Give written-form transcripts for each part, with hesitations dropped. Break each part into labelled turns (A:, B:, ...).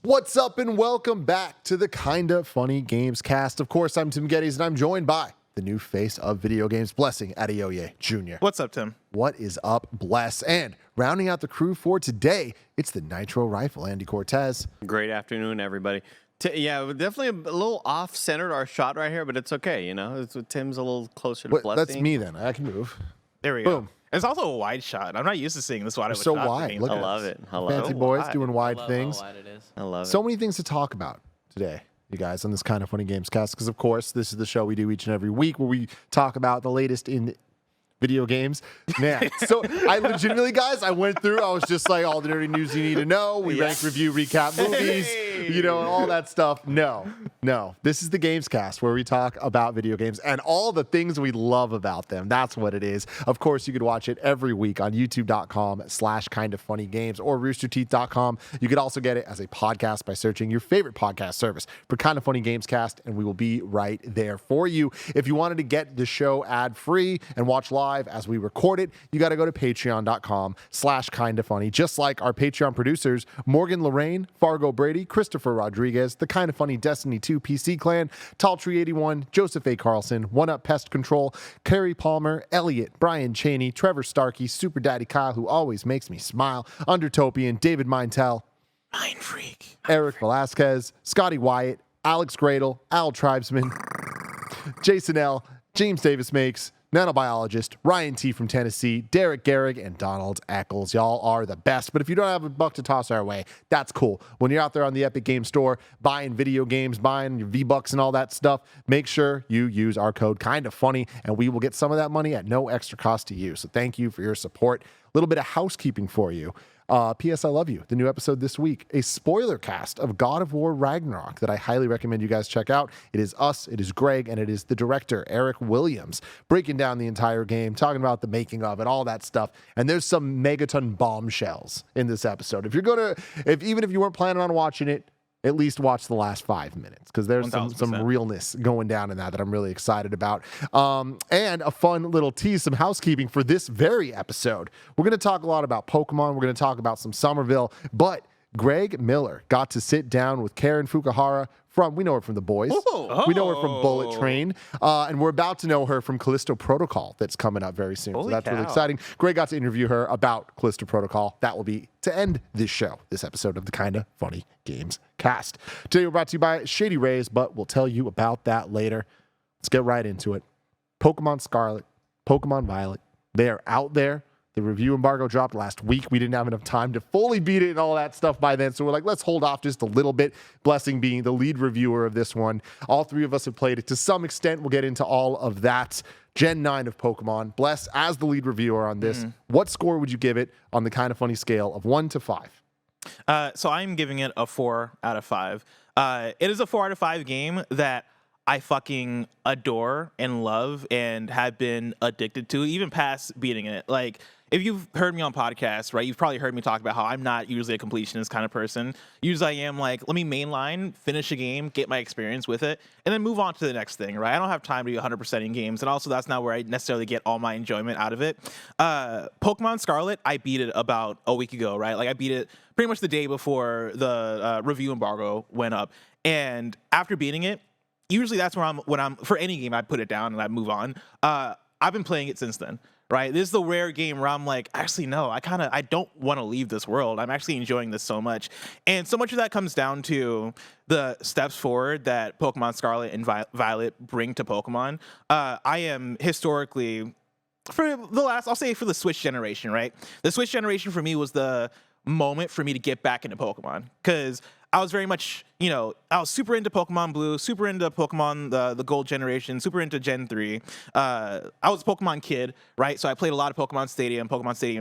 A: What's up and welcome back to the Kinda Funny Gamescast. Of course, I'm Tim Geddes and I'm joined by the new face of video games, Blessing Adeoye Jr.
B: What's up, Tim?
A: What is up, Bless? And rounding out the crew for today, it's the Nitro Rifle, Andy Cortez.
C: Great afternoon, everybody. Yeah, definitely a little off-centered our shot right here, but it's okay, you know. Tim's a little closer to Blessing.
A: That's me then. I can move.
B: There we go. It's also a wide shot. I'm not used to seeing this wide of a
A: so
B: shot.
A: wide. Look
C: I
A: at
C: love
A: us.
C: it. I love
A: Fancy
C: it.
A: boys
B: wide.
A: doing wide
D: I love
A: things.
D: how wide it is.
C: I love it.
A: So many things to talk about today, you guys, on this Kinda Funny Gamescast, because, of course, this is the show we do each and every week where we talk about the latest in video games. Man, so I legitimately, guys, I went through, I was just like, all the nerdy news you need to know. We rank, review, recap movies, you know, and all that stuff. No. This is the Gamescast where we talk about video games and all the things we love about them. That's what it is. Of course, you could watch it every week on youtube.com/kindafunnygames or roosterteeth.com. You could also get it as a podcast by searching your favorite podcast service for Kinda Funny Gamescast, and we will be right there for you. If you wanted to get the show ad-free and watch live as we record it, you got to go to patreon.com/kindafunny. Just like our Patreon producers, Morgan Lorraine, Fargo Brady, Christopher Rodriguez, the Kinda Funny Destiny 2 PC Clan, Taltree81, Joseph A. Carlson, One Up Pest Control, Carrie Palmer, Elliot, Brian Cheney, Trevor Starkey, Super Daddy Kyle, who always makes me smile, Undertopian, David Mintel,
B: Mind Freak,
A: Eric Velasquez, Scotty Wyatt, Alex Gradle, Al Tribesman, Jason L., James Davis Makes, Nanobiologist, Ryan T. from Tennessee, Derek Garrig, and Donald Eccles. Y'all are the best. But if you don't have a buck to toss our way, that's cool. When you're out there on the Epic Game Store buying video games, buying your V-Bucks and all that stuff, make sure you use our code KindaFunny, and we will get some of that money at no extra cost to you. So thank you for your support. A little bit of housekeeping for you. P.S. I Love You, the new episode this week, a spoiler cast of God of War Ragnarok that I highly recommend you guys check out. It is us, it is Greg, and it is the director, Eric Williams, breaking down the entire game, talking about the making of it, all that stuff. And there's some megaton bombshells in this episode. Even if you weren't planning on watching it, at least watch the last 5 minutes, because there's some realness going down in that I'm really excited about. And a fun little tease, some housekeeping for this very episode. We're going to talk a lot about Pokemon. We're going to talk about some Somerville, but Greg Miller got to sit down with Karen Fukuhara we know her from The Boys. We know her from Bullet Train. And we're about to know her from Callisto Protocol that's coming up very soon. So that's really exciting. Greg got to interview her about Callisto Protocol. That will be to end this show, this episode of the Kinda Funny Games Cast. Today we're brought to you by Shady Rays, but we'll tell you about that later. Let's get right into it. Pokemon Scarlet, Pokemon Violet, they are out there. The review embargo dropped last week. We didn't have enough time to fully beat it and all that stuff by then. So we're like, let's hold off just a little bit. Blessing being the lead reviewer of this one. All three of us have played it to some extent. We'll get into all of that. Gen 9 of Pokemon. Bless, as the lead reviewer on this, what score would you give it on the Kinda Funny scale of 1 to 5?
B: So I'm giving it a 4 out of 5. It is a 4 out of 5 game that I fucking adore and love and have been addicted to, even past beating it. Like, if you've heard me on podcasts, right, you've probably heard me talk about how I'm not usually a completionist kind of person. Usually I am like, let me mainline, finish a game, get my experience with it, and then move on to the next thing, right? I don't have time to be 100% in games, and also that's not where I necessarily get all my enjoyment out of it. Pokemon Scarlet, I beat it about a week ago, right? Like, I beat it pretty much the day before the review embargo went up, and after beating it, usually that's when I'm for any game, I put it down and I move on. I've been playing it since then. Right, this is the rare game where I'm like, actually, no, I don't want to leave this world. I'm actually enjoying this so much, and so much of that comes down to the steps forward that Pokemon Scarlet and Violet bring to Pokemon. I am historically, for the Switch generation, right? The Switch generation for me was the moment for me to get back into Pokemon, because I was very much, I was super into Pokemon Blue, super into Pokemon, the Gold generation, super into Gen 3. I was a Pokemon kid, right? So I played a lot of Pokemon Stadium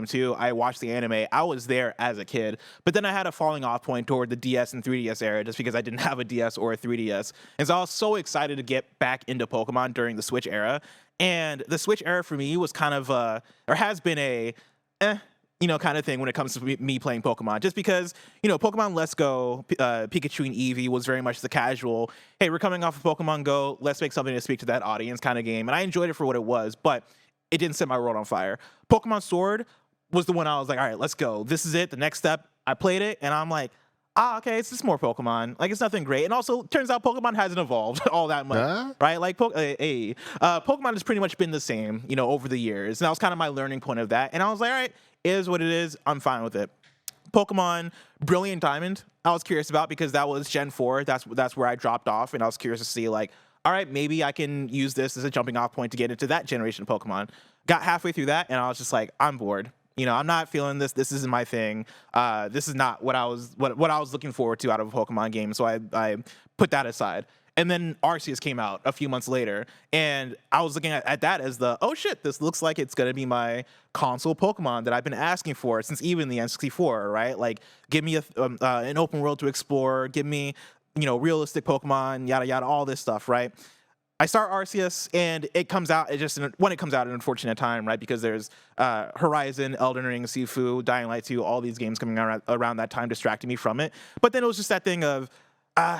B: 2. I watched the anime. I was there as a kid. But then I had a falling off point toward the DS and 3DS era just because I didn't have a DS or a 3DS. And so I was so excited to get back into Pokemon during the Switch era. And the Switch era for me was kind of, or has been a, kind of thing when it comes to me playing Pokemon. Just because, Pokemon Let's Go, Pikachu and Eevee was very much the casual, hey, we're coming off of Pokemon Go, let's make something to speak to that audience kind of game. And I enjoyed it for what it was, but it didn't set my world on fire. Pokemon Sword was the one I was like, all right, let's go. This is it, the next step. I played it, and I'm like, okay, it's just more Pokemon. Like, it's nothing great. And also, turns out Pokemon hasn't evolved all that much,
A: Huh?
B: right? Like, Pokemon has pretty much been the same, over the years. And that was kind of my learning point of that. And I was like, all right, it is what it is. I'm fine with it. Pokemon Brilliant Diamond, I was curious about because that was Gen 4. That's where I dropped off. And I was curious to see, like, all right, maybe I can use this as a jumping off point to get into that generation of Pokemon. Got halfway through that, and I was just like, I'm bored. I'm not feeling this. This isn't my thing. This is not what I was looking forward to out of a Pokemon game. So I put that aside. And then Arceus came out a few months later, and I was looking at that as oh shit, this looks like it's gonna be my console Pokemon that I've been asking for since even the N64, right? Like, give me an open world to explore. Give me realistic Pokemon, yada yada, all this stuff, right? I start Arceus, and it comes out. When it comes out, an unfortunate time, right? Because there's Horizon, Elden Ring, Sifu, Dying Light 2, all these games coming around that time, distracting me from it. But then it was just that thing of,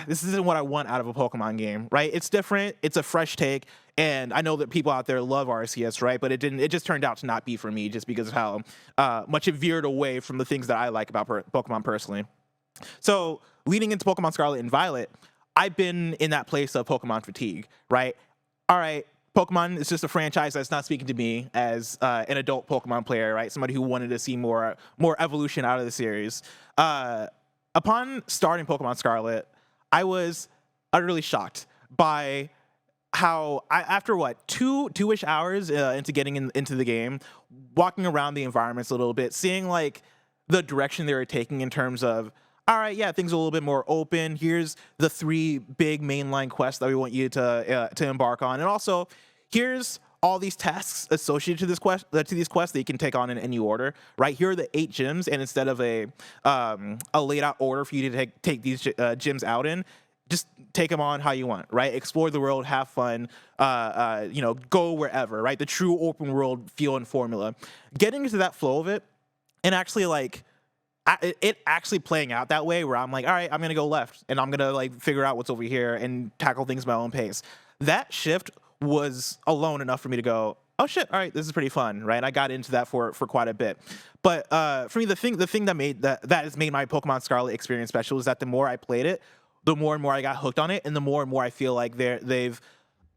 B: this isn't what I want out of a Pokemon game, right? It's different. It's a fresh take, and I know that people out there love Arceus, right? But it didn't. It just turned out to not be for me, just because of how much it veered away from the things that I like about Pokemon personally. So leading into Pokemon Scarlet and Violet, I've been in that place of Pokemon fatigue, right? All right, Pokemon is just a franchise that's not speaking to me as an adult Pokemon player, right? Somebody who wanted to see more evolution out of the series. Upon starting Pokemon Scarlet, I was utterly shocked by how after two-ish hours into getting into the game, walking around the environments a little bit, seeing like the direction they were taking in terms of, all right, yeah, things are a little bit more open. Here's the 3 big mainline quests that we want you to embark on, and also here's all these tasks associated to these quests that you can take on in any order. Right, here are the 8 gyms, and instead of a laid out order for you to take these gyms out in, just take them on how you want. Right, explore the world, have fun, go wherever. Right, the true open world feel and formula. Getting into that flow of it, and actually like. It actually playing out that way where I'm like, all right, I'm going to go left and I'm going to like figure out what's over here and tackle things at my own pace. That shift was alone enough for me to go, oh shit, all right, this is pretty fun, right? I got into that for quite a bit. But for me, the thing that has made my Pokemon Scarlet experience special is that the more I played it, the more and more I got hooked on it, and the more I feel like they've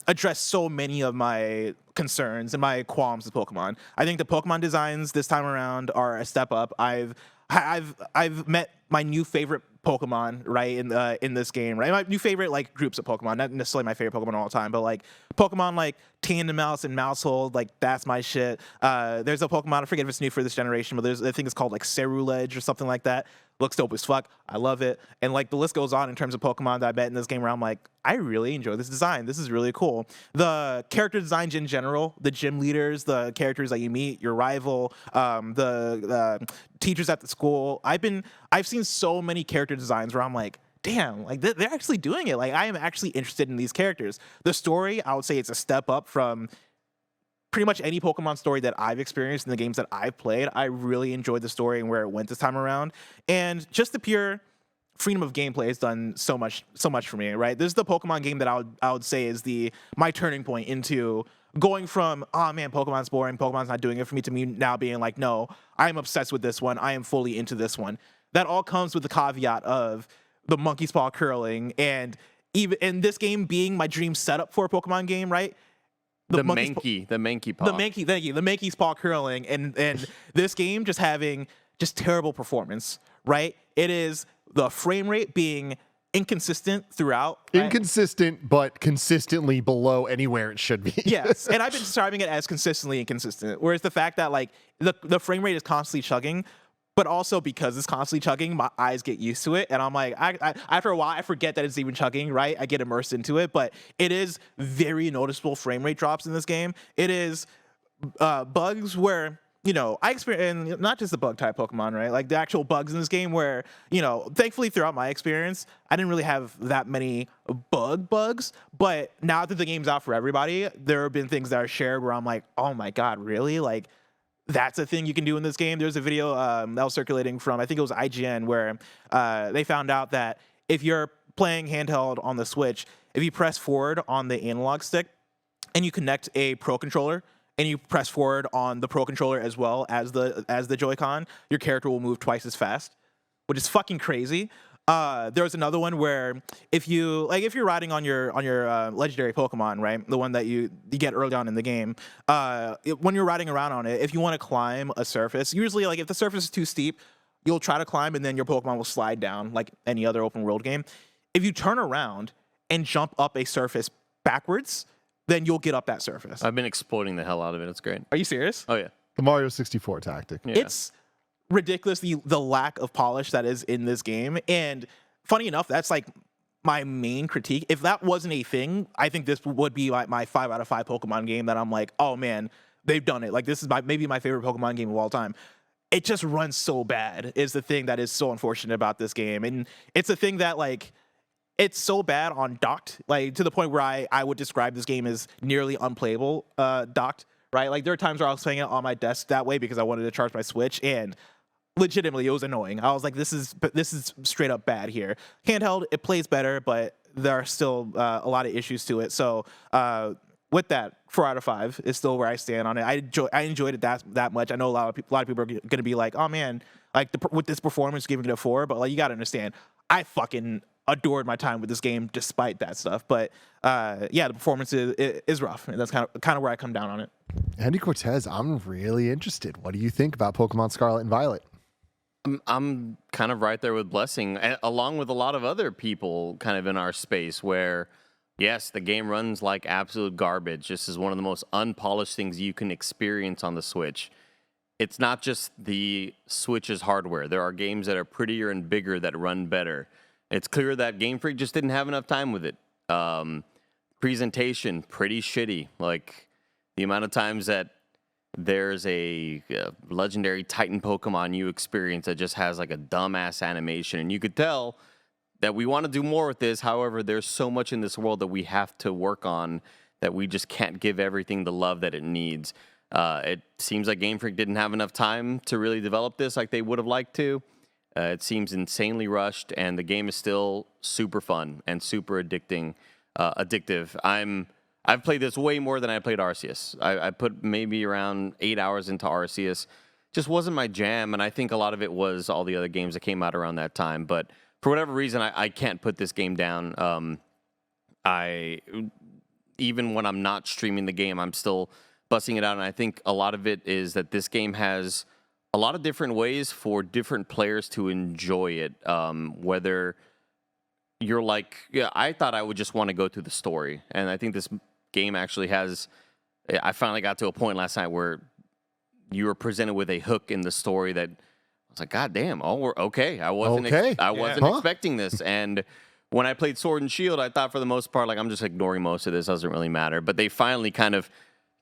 B: addressed so many of my concerns and my qualms with Pokemon. I think the Pokemon designs this time around are a step up. I've met my new favorite Pokemon, right, in this game, right? My new favorite like groups of Pokemon, not necessarily my favorite Pokemon of all time, but like Pokemon like Tandemaus and Mousehold, like that's my shit. There's a Pokemon, I forget if it's new for this generation, but I think it's called like Ceruledge or something like that. Looks dope as fuck. I love it. And like the list goes on in terms of Pokemon that I met in this game where I'm like, I really enjoy this design. This is really cool. The character designs in general, the gym leaders, the characters that you meet, your rival, the teachers at the school. I've seen so many character designs where I'm like, damn, like they're actually doing it. Like I am actually interested in these characters. The story, I would say it's a step up from pretty much any Pokemon story that I've experienced in the games that I've played. I really enjoyed the story and where it went this time around. And just the pure freedom of gameplay has done so much for me, right? This is the Pokemon game that I would say is my turning point into going from, oh man, Pokemon's boring, Pokemon's not doing it for me, to me now being like, no, I'm obsessed with this one. I am fully into this one. That all comes with the caveat of the monkey's paw curling, and even in this game being my dream setup for a Pokemon game, right?
C: The Mankey paw.
B: Thank you. The Mankey's paw curling, and this game just having just terrible performance, right? It is the frame rate being inconsistent throughout. Right?
A: Inconsistent, but consistently below anywhere it should be.
B: Yes, and I've been describing it as consistently inconsistent. Whereas the fact that like the frame rate is constantly chugging, but also because it's constantly chugging, my eyes get used to it, and I'm like, I after a while, I forget that it's even chugging, right? I get immersed into it, but it is very noticeable frame rate drops in this game. It is bugs where, I experience, and not just the bug type Pokemon, right? Like the actual bugs in this game where, thankfully throughout my experience, I didn't really have that many bugs, but now that the game's out for everybody, there have been things that are shared where I'm like, oh my God, really? Like, that's a thing you can do in this game. There's a video that was circulating from, I think it was IGN, where they found out that if you're playing handheld on the Switch, if you press forward on the analog stick and you connect a Pro Controller and you press forward on the Pro Controller as well as the Joy-Con, your character will move twice as fast, which is fucking crazy. There's another one where if you're riding on your legendary Pokemon, right, the one that you get early on in the game, when you're riding around on it, if you want to climb a surface, usually like if the surface is too steep, you'll try to climb and then your Pokemon will slide down like any other open world game. If you turn around and jump up a surface backwards, then you'll get up that surface.
C: I've been exploiting the hell out of it. It's great.
B: Are you serious?
C: Oh yeah.
A: The Mario 64 tactic.
C: Yeah.
B: It's ridiculous the lack of polish that is in this game. And funny enough, that's like my main critique. If that wasn't a thing, I think this would be my 5 out of 5 Pokemon game that I'm like, oh man, they've done it. Like this is maybe my favorite Pokemon game of all time. It just runs so bad is the thing that is so unfortunate about this game. And it's a thing that like, it's so bad on docked, like to the point where I would describe this game as nearly unplayable docked, right? Like there are times where I was playing it on my desk that way because I wanted to charge my Switch, and legitimately it was annoying. I was like, this is straight up bad here. Handheld, it plays better, but there are still a lot of issues to it. So with that, 4 out of 5 is still where I stand on it. I enjoyed it that much. I know a lot of people are going to be like, oh man, like with this performance, giving it a 4. But like you got to understand, I fucking adored my time with this game despite that stuff. But yeah, the performance is rough, and that's kind of where I come down on it.
A: Andy Cortez, I'm really interested. What do you think about Pokemon Scarlet and Violet?
C: I'm kind of right there with Blessing, along with a lot of other people kind of in our space where, yes, the game runs like absolute garbage. This is one of the most unpolished things you can experience on the Switch. It's not just the Switch's hardware. There are games that are prettier and bigger that run better. It's clear that Game Freak just didn't have enough time with it. Presentation, pretty shitty. Like, the amount of times that there's a legendary Titan Pokemon you experience that just has like a dumbass animation, and you could tell that we want to do more with this. However, there's so much in this world that we have to work on that we just can't give everything the love that it needs. It seems like Game Freak didn't have enough time to really develop this like they would have liked to. It seems insanely rushed, and the game is still super fun and super addictive. I've played this way more than I played Arceus. I put maybe around 8 hours into Arceus. Just wasn't my jam, and I think a lot of it was all the other games that came out around that time. But for whatever reason, I can't put this game down. Even when I'm not streaming the game, I'm still busting it out, and I think a lot of it is that this game has a lot of different ways for different players to enjoy it. Whether you're like, yeah, I thought I would just want to go through the story, and I think this game actually has. I finally got to a point last night where you were presented with a hook in the story that I was like, God damn! Oh, we're okay. I wasn't expecting this, and when I played Sword and Shield, I thought for the most part, like, I'm just ignoring most of this. Doesn't really matter. But they finally kind of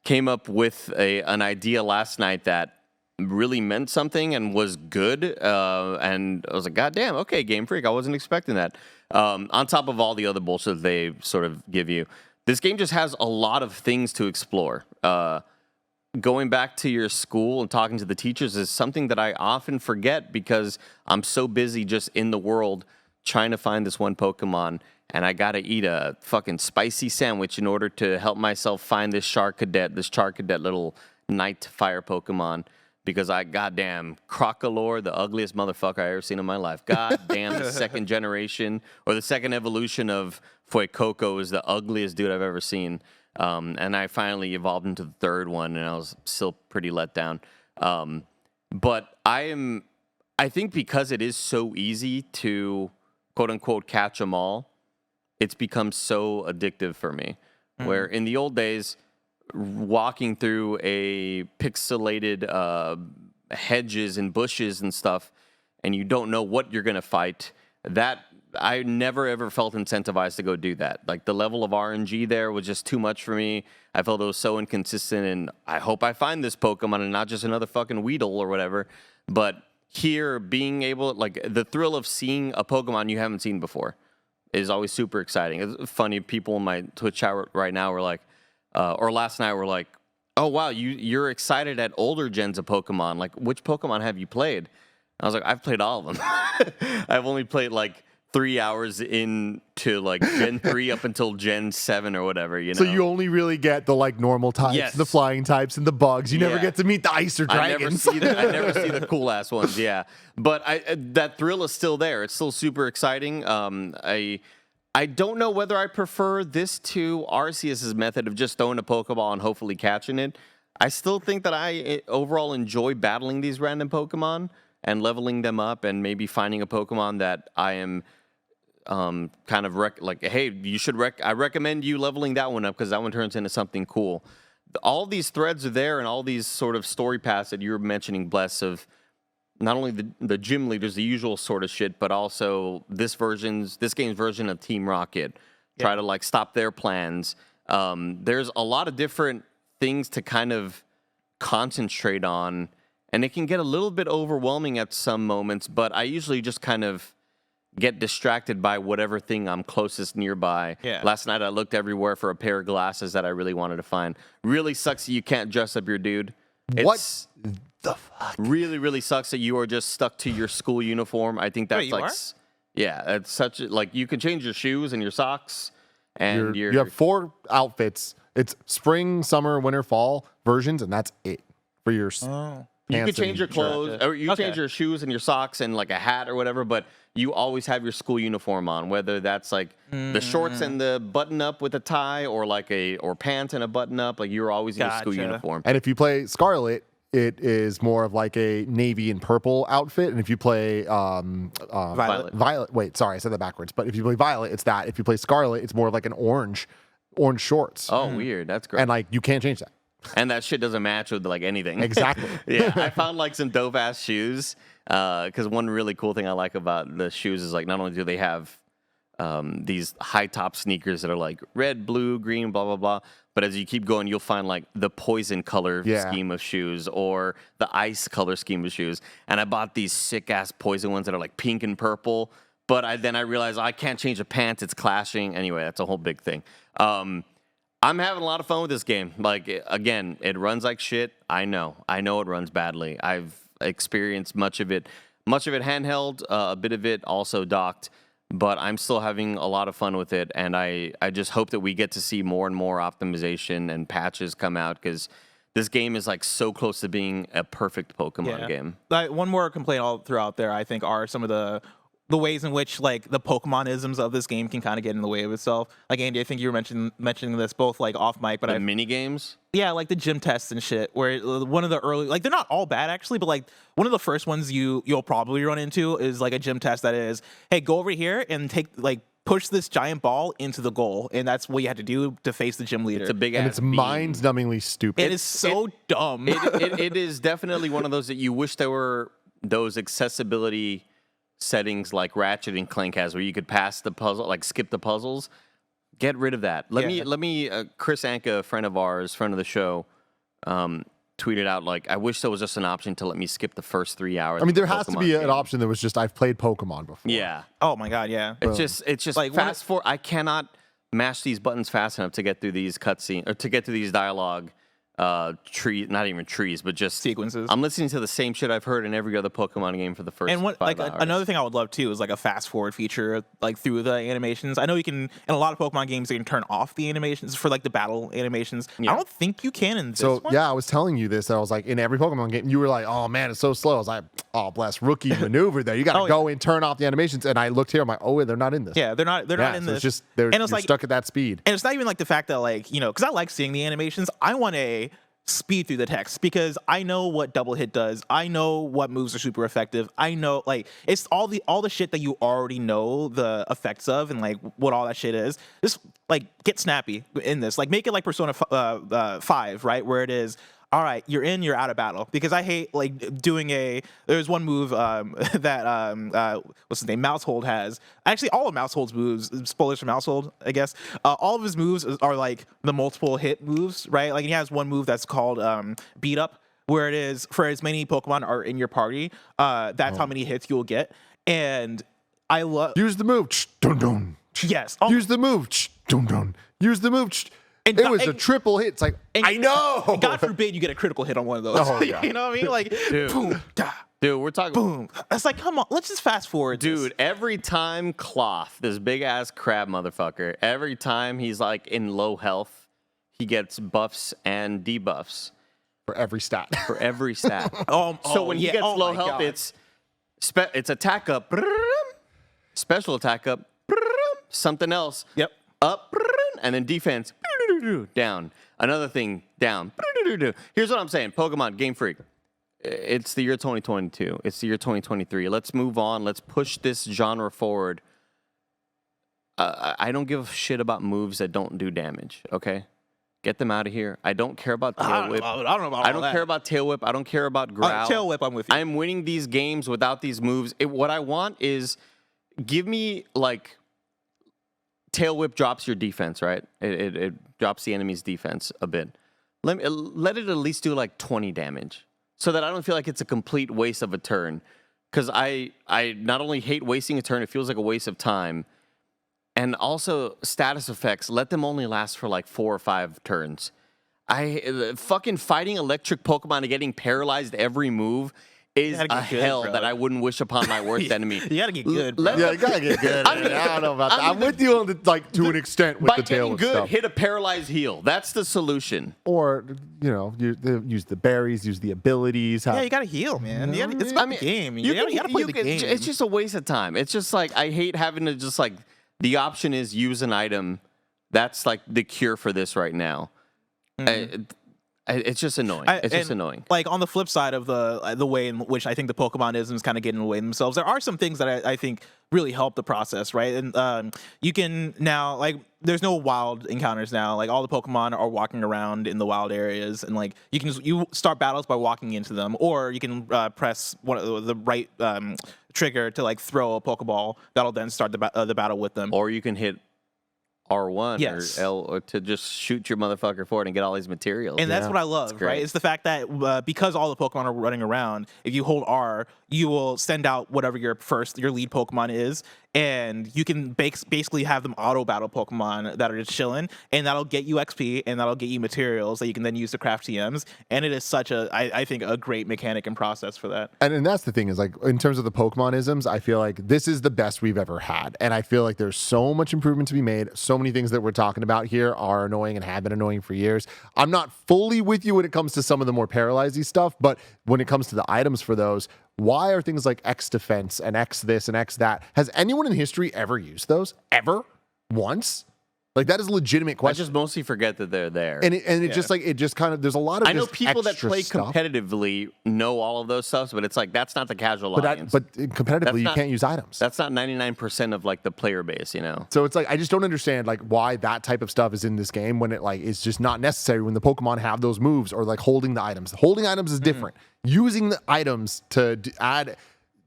C: came up with an idea last night that really meant something and was good. And I was like, God damn, okay, Game Freak. I wasn't expecting that. On top of all the other bullshit they sort of give you, this game just has a lot of things to explore. Going back to your school and talking to the teachers is something that I often forget because I'm so busy just in the world trying to find this one Pokemon, and I gotta eat a fucking spicy sandwich in order to help myself find this Charcadet little night fire Pokemon, because goddamn, Crocolore, the ugliest motherfucker I ever seen in my life. Goddamn, the second generation, or the second evolution of Fuecoco is the ugliest dude I've ever seen. And I finally evolved into the third one, and I was still pretty let down. But I think because it is so easy to quote unquote catch them all, it's become so addictive for me. Where in the old days, walking through a pixelated hedges and bushes and stuff, and you don't know what you're gonna fight, that I never ever felt incentivized to go do that. Like, the level of RNG there was just too much for me. I felt it was so inconsistent, and I hope I find this Pokemon and not just another fucking Weedle or whatever. But here, being able, like, the thrill of seeing a Pokemon you haven't seen before is always super exciting. It's funny, people in my Twitch chat right now were like, or last night were like, oh wow, you're excited at older gens of Pokemon. Like, which Pokemon have you played? And I was like, I've played all of them. I've only played like 3 hours into like Gen 3 up until Gen 7 or whatever, you know.
A: So you only really get the like normal types,
C: Yes.
A: the flying types, and the bugs. You never
C: Yeah.
A: get to meet the ice or dragons.
C: I never see the cool ass ones. Yeah, but that thrill is still there. It's still super exciting. I don't know whether I prefer this to Arceus's method of just throwing a Pokeball and hopefully catching it. I still think that I overall enjoy battling these random Pokemon and leveling them up, and maybe finding a Pokemon that I am kind of like, hey, you should I recommend you leveling that one up because that one turns into something cool. All these threads are there, and all these sort of story paths that you were mentioning, Bless, of not only the gym leaders, the usual sort of shit, but also this game's version of Team Rocket. Try to like stop their plans. There's a lot of different things to kind of concentrate on, and it can get a little bit overwhelming at some moments, but I usually just kind of get distracted by whatever thing I'm closest nearby.
B: Yeah.
C: Last night I looked everywhere for a pair of glasses that I really wanted to find. Really sucks that you can't dress up your dude.
A: What the fuck?
C: Really, really sucks that you are just stuck to your school uniform. I think that's
B: Wait, you
C: like,
B: are?
C: yeah, it's such like you can change your shoes and your socks, and
A: You have 4 outfits. It's spring, summer, winter, fall versions, and that's it for your.
C: You can change your clothes, or you
B: Okay.
C: change your shoes and your socks and like a hat or whatever, but you always have your school uniform on, whether that's like the shorts and the button up with a tie, or like or pants and a button up. Like you're always in your school
B: Gotcha.
C: uniform.
A: And if you play Scarlet, it is more of like a navy and purple outfit. And if you play
B: Violet.
A: wait, sorry, I said that backwards. But if you play Violet, it's that. If you play Scarlet, it's more of like an orange shorts.
C: Oh, weird. That's great.
A: And like you can't change that.
C: And that shit doesn't match with like anything.
A: Exactly.
C: Yeah, I found like some dope ass shoes. Because one really cool thing I like about the shoes is like not only do they have these high top sneakers that are like red, blue, green, blah blah blah, but as you keep going, you'll find like the poison color scheme of shoes or the ice color scheme of shoes. And I bought these sick ass poison ones that are like pink and purple. But then I realized I can't change the pants; it's clashing. Anyway, that's a whole big thing. I'm having a lot of fun with this game. Like, again, it runs like shit. I know it runs badly. I've experienced much of it handheld, a bit of it also docked, but I'm still having a lot of fun with it. And I just hope that we get to see more and more optimization and patches come out, because this game is like so close to being a perfect Pokemon game.
B: Like, one more complaint I'll throw out there, I think, are some of the ways in which like the Pokemon-isms of this game can kind of get in the way of itself. Like, Andy, I think you were mentioning this both like off mic, but
C: The mini games?
B: yeah, like the gym tests and shit, where one of the early, like they're not all bad actually, but like one of the first ones you'll probably run into is like a gym test that is, hey, go over here and push this giant ball into the goal, and that's what you had to do to face the gym leader.
C: It's a big
A: And
C: ass
A: it's
C: beam.
A: mind-numbingly stupid.
B: It is so dumb.
C: It is definitely one of those that you wish there were those accessibility settings like Ratchet and Clank has, where you could pass the puzzle, like skip the puzzles. Get rid of that. Let me Chris Anka, a friend of ours, friend of the show, tweeted out like, I wish there was just an option to let me skip the first 3 hours.
A: I mean, there
C: of the
A: has to
C: Pokemon
A: be an
C: game.
A: option that was just I've played Pokemon before.
C: Yeah,
B: Oh my god, yeah.
C: it's just
B: Like,
C: fast forward. I cannot mash these buttons fast enough to get through these cutscenes or to get through these dialogue not even trees, but just
B: Sequences.
C: I'm listening to the same shit I've heard in every other Pokemon game for the first
B: And what
C: 5
B: like
C: hours.
B: another thing I would love too is like a fast forward feature like through the animations. I know you can in a lot of Pokemon games you can turn off the animations for like the battle animations.
C: Yeah.
B: I don't think you can in this
A: So
B: one.
A: yeah, I was telling you this. I was like, in every Pokemon game, you were like, "Oh man, it's so slow." I was like, "Oh, bless, rookie maneuver there. You got to go and turn off the animations." And I looked here, I'm like, "Oh, wait, they're not in this."
B: Yeah, they're not
A: Yeah,
B: in
A: so
B: this.
A: it's just they're
B: and
A: you're
B: it's like
A: stuck at that speed.
B: and it's not even like the fact that like, you know, because I like seeing the animations. I want a speed through the text because I know what double hit does. I know what moves are super effective. I know like it's all the shit that you already know the effects of and like what all that shit is. Just like get snappy in this. Like make it like Persona 5, right? Where it is, all right, you're in, you're out of battle. Because I hate like doing there's one move that what's his name, Mousehold has. Actually, all of Mousehold's moves, spoilers for Mousehold, I guess. All of his moves are like the multiple hit moves, right? Like he has one move that's called Beat Up, where it is for as many Pokemon are in your party, that's how many hits you'll get. And I love
A: Use the move. Dun dun.
B: yes.
A: Use the move. Dun dun. Use the move.
B: And
A: It was a
B: and-
A: triple hit. It's like, I know.
B: God forbid you get a critical hit on one of those.
A: Oh, yeah.
B: You know what I mean? Like, boom, da,
C: Dude, we're talking.
B: Boom. It's like, come on, let's just fast forward.
C: Dude, every time Cloth, this big ass crab motherfucker, every time he's like in low health, he gets buffs and debuffs
A: For every stat.
C: for every stat. So when he gets low health, it's attack up, special attack up, something else.
B: Yep.
C: Up, and then defense down. Another thing down. Here's what I'm saying. Pokemon Game Freak. It's the year 2022. It's the year 2023. Let's move on. Let's push this genre forward. I don't give a shit about moves that don't do damage. Okay, get them out of here. I don't care about tail whip.
B: I don't know about
C: I don't care about tail whip. I don't care about growl.
B: Tail whip, I'm with you.
C: I'm winning these games without these moves. What I want is give me like tail whip drops your defense, right? It drops the enemy's defense a bit. Let it at least do like 20 damage so that I don't feel like it's a complete waste of a turn. Because I not only hate wasting a turn, it feels like a waste of time. And also status effects, let them only last for like 4 or 5 turns. Fucking fighting electric Pokemon and getting paralyzed every move is a hell that I wouldn't wish upon my worst enemy.
B: You gotta get good, bro.
A: Yeah, you gotta get good. I don't know about that. I'm with you on the, like to an extent with
C: By
A: the tail
C: getting
A: whip
C: good,
A: stuff.
C: hit a paralyzed heal. That's the solution.
A: Or use the berries, use the abilities.
B: Yeah, you gotta heal, man. It's about the game. You gotta play the game.
C: It's just a waste of time. It's just like I hate having to just like the option is use an item. That's like the cure for this right now. It's just annoying. It's just annoying.
B: Like on the flip side of the way in which I think the Pokemonisms kind of get in the way themselves, there are some things that I think really help the process, right? And you can now, like, there's no wild encounters now. Like all the Pokemon are walking around in the wild areas, and like you start battles by walking into them, or you can press one of the right trigger to like throw a Pokeball. That'll then start the battle with them.
C: Or you can hit R1
B: Yes.
C: or L or to just shoot your motherfucker forward and get all these materials.
B: And that's what I love, right? It's the fact that because all the Pokemon are running around, if you hold R, you will send out whatever your lead Pokemon is, and you can basically have them auto battle Pokemon that are just chilling, and that'll get you XP and that'll get you materials that you can then use to craft TMs. And it is such I think a great mechanic and process for that.
A: And that's the thing is, like, in terms of the Pokemonisms, I feel like this is the best we've ever had. And I feel like there's so much improvement to be made. So many things that we're talking about here are annoying and have been annoying for years. I'm not fully with you when it comes to some of the more paralyzing stuff, but when it comes to the items for those, why are things like X defense and X this and X that? Has anyone in history ever used those? Ever? Once? Like, that is a legitimate question.
C: I just mostly forget that they're there.
A: And it just like, it just kind of, there's a lot of
C: I know
A: just
C: people that
A: extra
C: play
A: stuff.
C: competitively know all of those stuff, but it's like that's not the casual audience.
A: But competitively, you can't use items.
C: That's not 99% of like the player base, you know.
A: So it's like I just don't understand like why that type of stuff is in this game when it like is just not necessary when the Pokemon have those moves or like holding the items. Holding items is different. Using the items to add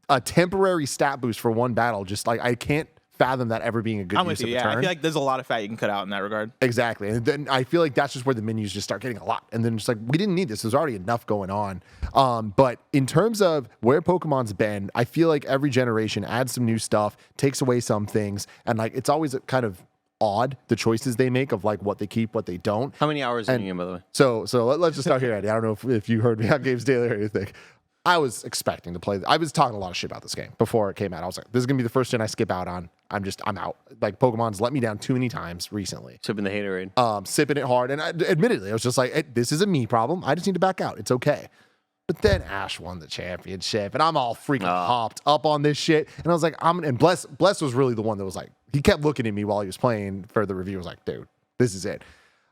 A: a temporary stat boost for one battle, just like I can't fathom that ever being a good use of a turn.
B: I feel like there's a lot of fat you can cut out in that regard.
A: Exactly. And then I feel like that's just where the menus just start getting a lot. And then it's like, we didn't need this. There's already enough going on. But in terms of where Pokemon's been, I feel like every generation adds some new stuff, takes away some things. And like, it's always kind of odd, the choices they make of like what they keep, what they don't.
C: How many hours in the game, by the way?
A: So let's just start here, Eddie. I don't know if you heard me on Games Daily or anything. I was expecting to play. I was talking a lot of shit about this game before it came out. I was like, this is going to be the first gen I skip out on. I'm out. Like, Pokemon's let me down too many times recently.
C: Sipping the haterade.
A: Sipping it hard. And admittedly, I was just like, hey, this is a me problem. I just need to back out. It's okay. But then Ash won the championship, and I'm all freaking hopped up on this shit. And I was like, and Bless was really the one that was like, he kept looking at me while he was playing for the review. I was like, dude, this is it.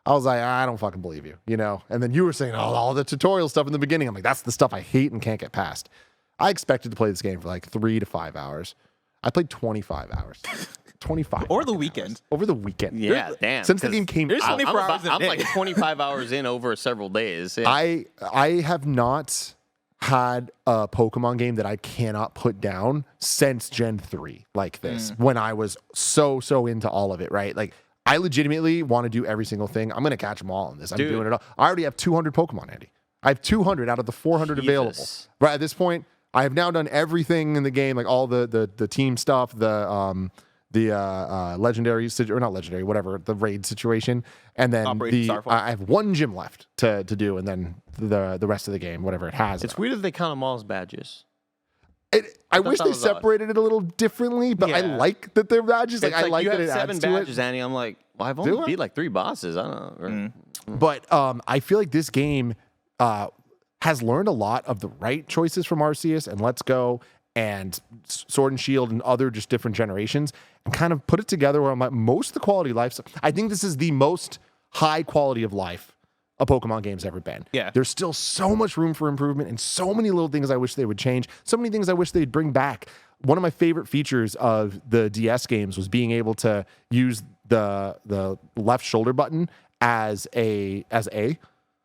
A: I was like, I don't fucking believe you, you know? And then you were saying, all the tutorial stuff in the beginning. I'm like, that's the stuff I hate and can't get past. I expected to play this game for like 3 to 5 hours. I played 25 hours. 25
B: Over the weekend.
A: Over the weekend.
C: Yeah, damn.
A: Since the game came out.
C: I'm like 25 hours in over several days. Yeah.
A: I have not had a Pokemon game that I cannot put down since Gen 3 like this, when I was so into all of it, right? Like, I legitimately want to do every single thing. I'm going to catch them all in this. I'm doing it all. I already have 200 Pokemon, Andy. I have 200 out of the 400 available. Right at this point, I have now done everything in the game, like all the team stuff, the legendary, or not legendary, whatever, the raid situation. And then I have one gym left to do, and then the rest of the game, whatever it has.
C: It's weird that they count them all as badges.
A: I wish they separated it a little differently, but I like that they're badges. Like, I like
C: you
A: that
C: have
A: it
C: 7
A: adds
C: badges,
A: to it.
C: Annie. I'm like, well, I've only beat like 3 bosses. I don't know.
A: But I feel like this game has learned a lot of the right choices from Arceus and Let's Go and Sword and Shield and other just different generations and kind of put it together where I'm like, most of the quality of life. I think this is the most high quality of life a Pokemon game's ever been.
B: Yeah.
A: There's still so much room for improvement and so many little things I wish they would change. So many things I wish they'd bring back. One of my favorite features of the DS games was being able to use the left shoulder button as A.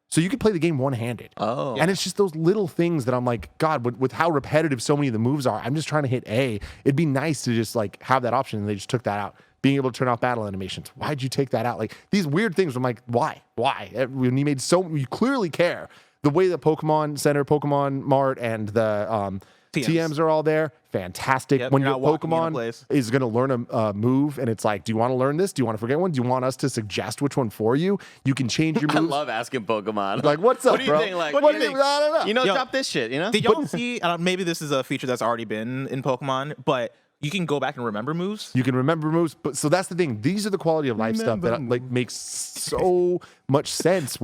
A: So you could play the game one-handed.
C: Oh.
A: And it's just those little things that I'm like, God, with how repetitive so many of the moves are, I'm just trying to hit A. It'd be nice to just like have that option, and they just took that out. Being able to turn off battle animations. Why'd you take that out? Like these weird things. I'm like, why? When you you clearly care. The way that Pokemon Center, Pokemon Mart, and the TMs are all there, fantastic.
B: Yep,
A: when
B: you're
A: your
B: not walking in a
A: Pokemon
B: place.
A: is going to learn a move, and it's like, do you want to learn this? Do you want to forget one? Do you want us to suggest which one for you? You can change your
C: I
A: moves.
C: love asking Pokemon.
A: Like, what's up,
C: what do you
A: bro?
C: think? Like,
A: What do you think? I don't know.
C: You know,
B: Yo,
C: drop this shit, you know?
B: Did y'all see? Maybe this is a feature that's already been in Pokemon, but you can go back and remember moves.
A: You can remember moves, but so that's the thing. These are the quality of life stuff that like makes so much sense.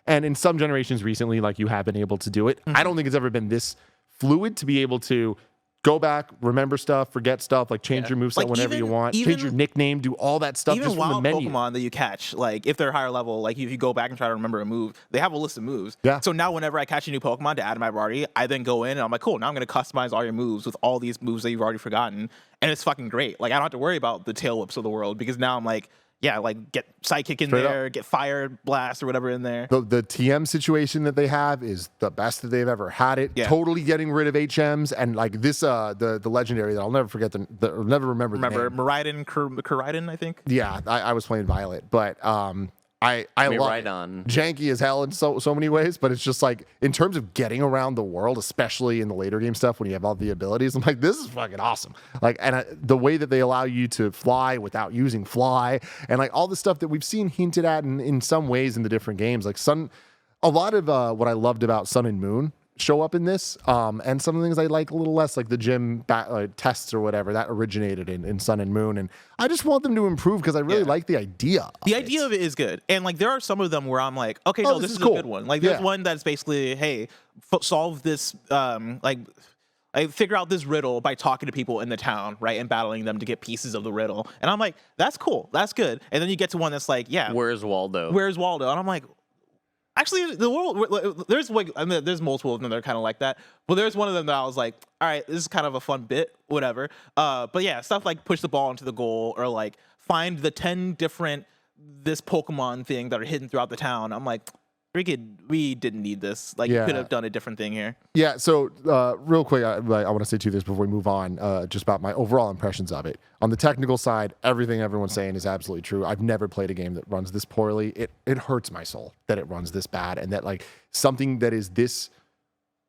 A: And in some generations recently, like you have been able to do it. I don't think it's ever been this fluid to be able to go back, remember stuff, forget stuff, like change your moveset
B: Like,
A: whenever you want, change
B: even-
A: your nickname, do all that stuff
B: Even
A: just from the
B: wild
A: menu.
B: Pokemon that you catch, like if they're higher level, like if you go back and try to remember a move, they have a list of moves.
A: Yeah.
B: So now whenever I catch a new Pokemon to add to my party, I then go in and I'm like, cool, now I'm going to customize all your moves with all these moves that you've already forgotten. And it's fucking great. Like I don't have to worry about the tail whips of the world because now I'm like, yeah, like get Psychic in
A: Straight
B: there, get Fire Blast or whatever in there.
A: The TM situation that they have is the best that they've ever had it.
B: Yeah.
A: Totally getting rid of HMs and like this the legendary that I'll never forget I'll never remember the name.
B: Maridon, Koraidon, I think.
A: Yeah, I was playing Violet, but I love it.
C: Miraidon.
A: Janky as hell in so many ways, but it's just like in terms of getting around the world, especially in the later game stuff when you have all the abilities, I'm like, this is fucking awesome. Like, and the way that they allow you to fly without using fly, and like all the stuff that we've seen hinted at in some ways in the different games, like a lot of what I loved about Sun and Moon show up in this, and some of the things I like a little less, like the gym tests or whatever that originated in Sun and Moon, and I just want them to improve because I really like the idea.
B: The idea of it is good, and like there are some of them where I'm like, okay,
A: Oh,
B: no,
A: this
B: this
A: is
B: is
A: cool.
B: a good one. Like there's one that's basically, hey, solve this, like I figure out this riddle by talking to people in the town, right, and battling them to get pieces of the riddle, and I'm like, that's cool, that's good, and then you get to one that's like, yeah,
C: Where's Waldo?
B: where's Waldo, and I'm like. Actually, the world there's like I mean, there's multiple of them that are kind of like that, but there's one of them that I was like, all right, this is kind of a fun bit, whatever. But yeah, stuff like push the ball into the goal or like find the 10 different this Pokemon thing that are hidden throughout the town. I'm like, we didn't need this. Like you could have done a different thing here.
A: Yeah. So real quick, I want to say two things before we move on. Just about my overall impressions of it. On the technical side, everything everyone's saying is absolutely true. I've never played a game that runs this poorly. It hurts my soul that it runs this bad, and that like something that is this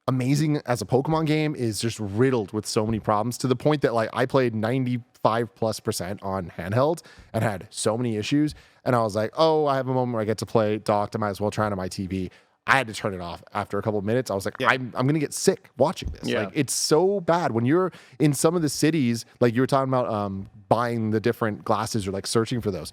A: amazing as a Pokemon game is just riddled with so many problems to the point that like I played 95%+ on handheld and had so many issues. And I was like, oh, I have a moment where I get to play docked. I might as well try it on my TV. I had to turn it off after a couple of minutes. I was like, I'm going to get sick watching this.
C: Yeah.
A: Like, it's so bad. When you're in some of the cities, like you were talking about buying the different glasses or like searching for those.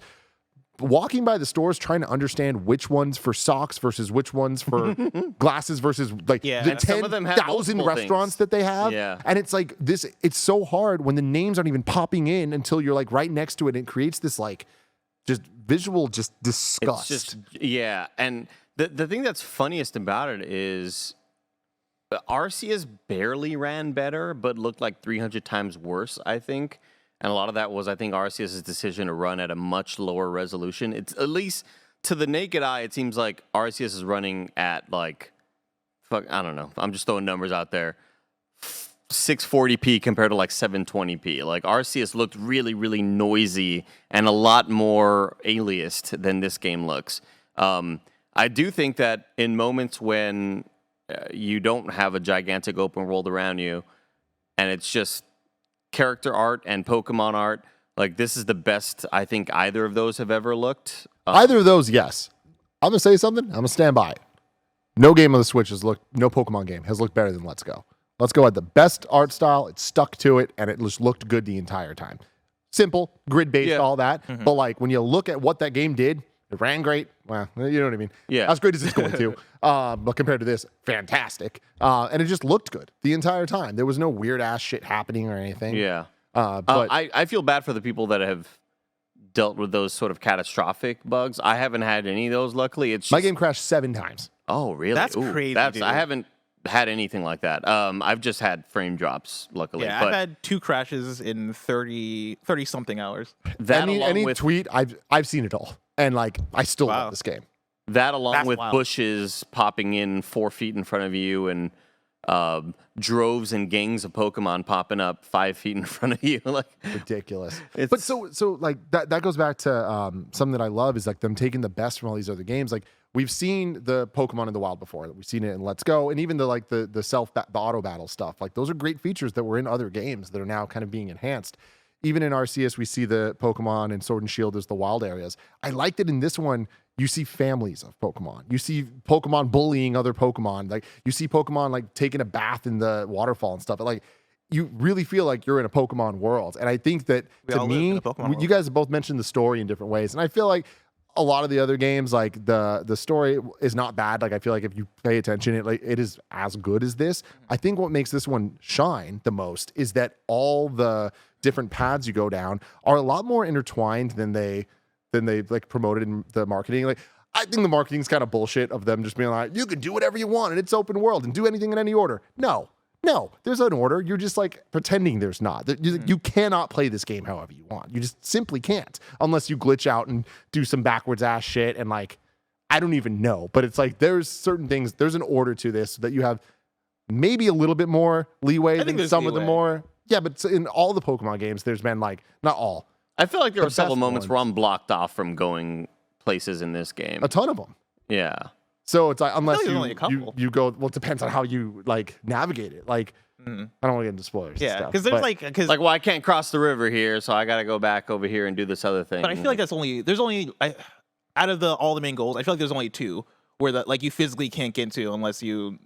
A: Walking by the stores trying to understand which ones for socks versus which ones for glasses versus like the
C: and some of them have
A: 10,000
C: multiple
A: restaurants
C: things.
A: that they have.
C: Yeah.
A: And it's like this, it's so hard when the names aren't even popping in until you're like right next to it. And it creates this like just visual just disgust.
C: It's just, yeah. And the thing that's funniest about it is Arceus barely ran better, but looked like 300 times worse, I think. And a lot of that was, I think, Arceus' decision to run at a much lower resolution. It's at least to the naked eye, it seems like Arceus is running at like, I don't know. I'm just throwing numbers out there. 640p compared to like 720p. Like Arceus looked really, really noisy and a lot more aliased than this game looks. I do think that in moments when you don't have a gigantic open world around you and it's just character art and Pokemon art, like this is the best I think either of those have ever looked.
A: Either of those, yes. I'm going to say something. I'm going to stand by it. No game on the Switch no Pokemon game has looked better than Let's Go. Let's go at the best art style. It stuck to it, and it just looked good the entire time. Simple, grid-based, all that. But like when you look at what that game did, it ran great. Well, you know what I mean?
C: Yeah.
A: As great as it's going to. But compared to this, fantastic. And it just looked good the entire time. There was no weird-ass shit happening or anything.
C: Yeah.
A: But
C: I feel bad for the people that have dealt with those sort of catastrophic bugs. I haven't had any of those, luckily. It's just,
A: my game crashed 7 times.
C: Oh, really?
B: That's crazy, dude.
C: I haven't had anything like that. I've just had frame drops, luckily.
B: Yeah,
C: but
B: I've had 2 crashes in 30 something hours.
C: that
A: Any
C: along with
A: tweet, I've seen it all. And like, I still
B: Wow.
A: love this game.
C: that along
B: That's
C: with
B: wild.
C: bushes popping in 4 feet in front of you and droves and gangs of Pokemon popping up 5 feet in front of you. Like,
A: Ridiculous.
C: It's-
A: But so like that goes back to something that I love is like them taking the best from all these other games. Like we've seen the Pokemon in the wild before. We've seen it in Let's Go, and even the the auto battle stuff. Like those are great features that were in other games that are now kind of being enhanced. Even in Arceus, we see the Pokemon and Sword and Shield as the wild areas. I like that in this one, you see families of Pokemon. You see Pokemon bullying other Pokemon. Like you see Pokemon like taking a bath in the waterfall and stuff. Like you really feel like you're in a Pokemon world. And I think that
B: We
A: to
B: all live in
A: me,
B: a Pokemon world.
A: you guys have both mentioned the story in different ways. And I feel like a lot of the other games, like the story is not bad. Like I feel like if you pay attention, it is as good as this. I think what makes this one shine the most is that all the different paths you go down are a lot more intertwined than they like promoted in the marketing. Like I think the marketing is kind of bullshit of them just being like, you can do whatever you want and it's open world and do anything in any order. No, there's an order. You're just like pretending there's not. You cannot play this game however you want. You just simply can't unless you glitch out and do some backwards ass shit. And like, I don't even know, but it's like, there's certain things, there's an order to this that you have maybe a little bit more leeway
B: think
A: than
B: there's
A: some of the
B: leeway.
A: more. Yeah, but in all the Pokemon games, there's been like, not all,
C: I feel like there
A: The
C: were several
A: best
C: moments where
A: ones.
C: I'm blocked off from going places in this game.
A: a ton of them.
C: Yeah.
A: So it's like, unless
B: like there's
A: you,
B: only a couple.
A: you go, well, it depends on how you like navigate it. Like, I don't want to get into spoilers. and
B: Yeah,
A: stuff,
B: because there's
A: but-
B: like
C: Like, well, I can't cross the river here, so I got to go back over here and do this other thing.
B: But I feel like there's only out of all the main goals, I feel like there's only 2 where like you physically can't get into unless you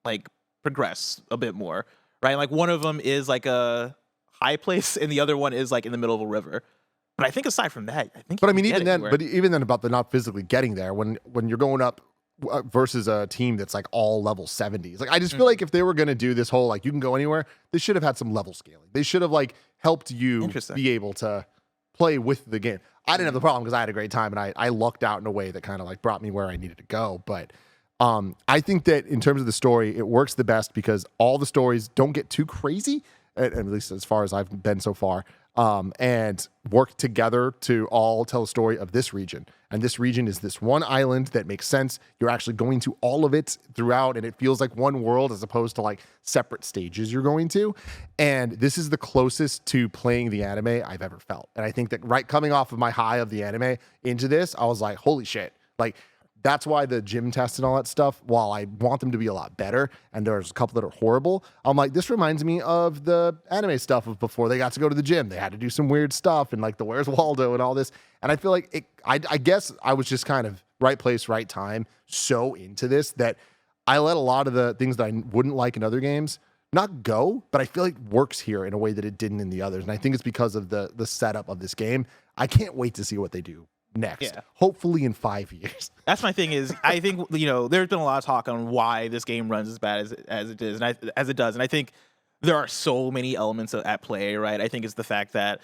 B: like progress a bit more, right? Like one of them is like a high place, and the other one is like in the middle of a river. But I think aside from that, I think.
A: But
B: you
A: I mean,
B: can get
A: even then,
B: anywhere.
A: but even then, about the not physically getting there when you're going up versus a team that's like all level 70s. Like I just feel like if they were going to do this whole like you can go anywhere, they should have had some level scaling. They should have like helped you
B: Interesting.
A: be able to play with the game. I didn't have the problem because I had a great time and I lucked out in a way that kind of like brought me where I needed to go. But I think that in terms of the story, it works the best because all the stories don't get too crazy, at least as far as I've been so far, and work together to all tell a story of this region. And this region is this one island that makes sense. You're actually going to all of it throughout, and it feels like one world as opposed to like separate stages you're going to. And this is the closest to playing the anime I've ever felt. And I think that right coming off of my high of the anime into this, I was like, holy shit. Like, that's why the gym tests and all that stuff, while I want them to be a lot better, and there's a couple that are horrible, I'm like, this reminds me of the anime stuff of before they got to go to the gym. They had to do some weird stuff and like the Where's Waldo and all this. And I feel like I guess I was just kind of right place, right time, so into this that I let a lot of the things that I wouldn't like in other games not go, but I feel like works here in a way that it didn't in the others. And I think it's because of the setup of this game. I can't wait to see what they do next.
B: Yeah.
A: Hopefully in 5 years.
B: That's my thing is I think there's been a lot of talk on why this game runs as bad as it is and as it does, and I think there are so many elements at play, right? I think it's the fact that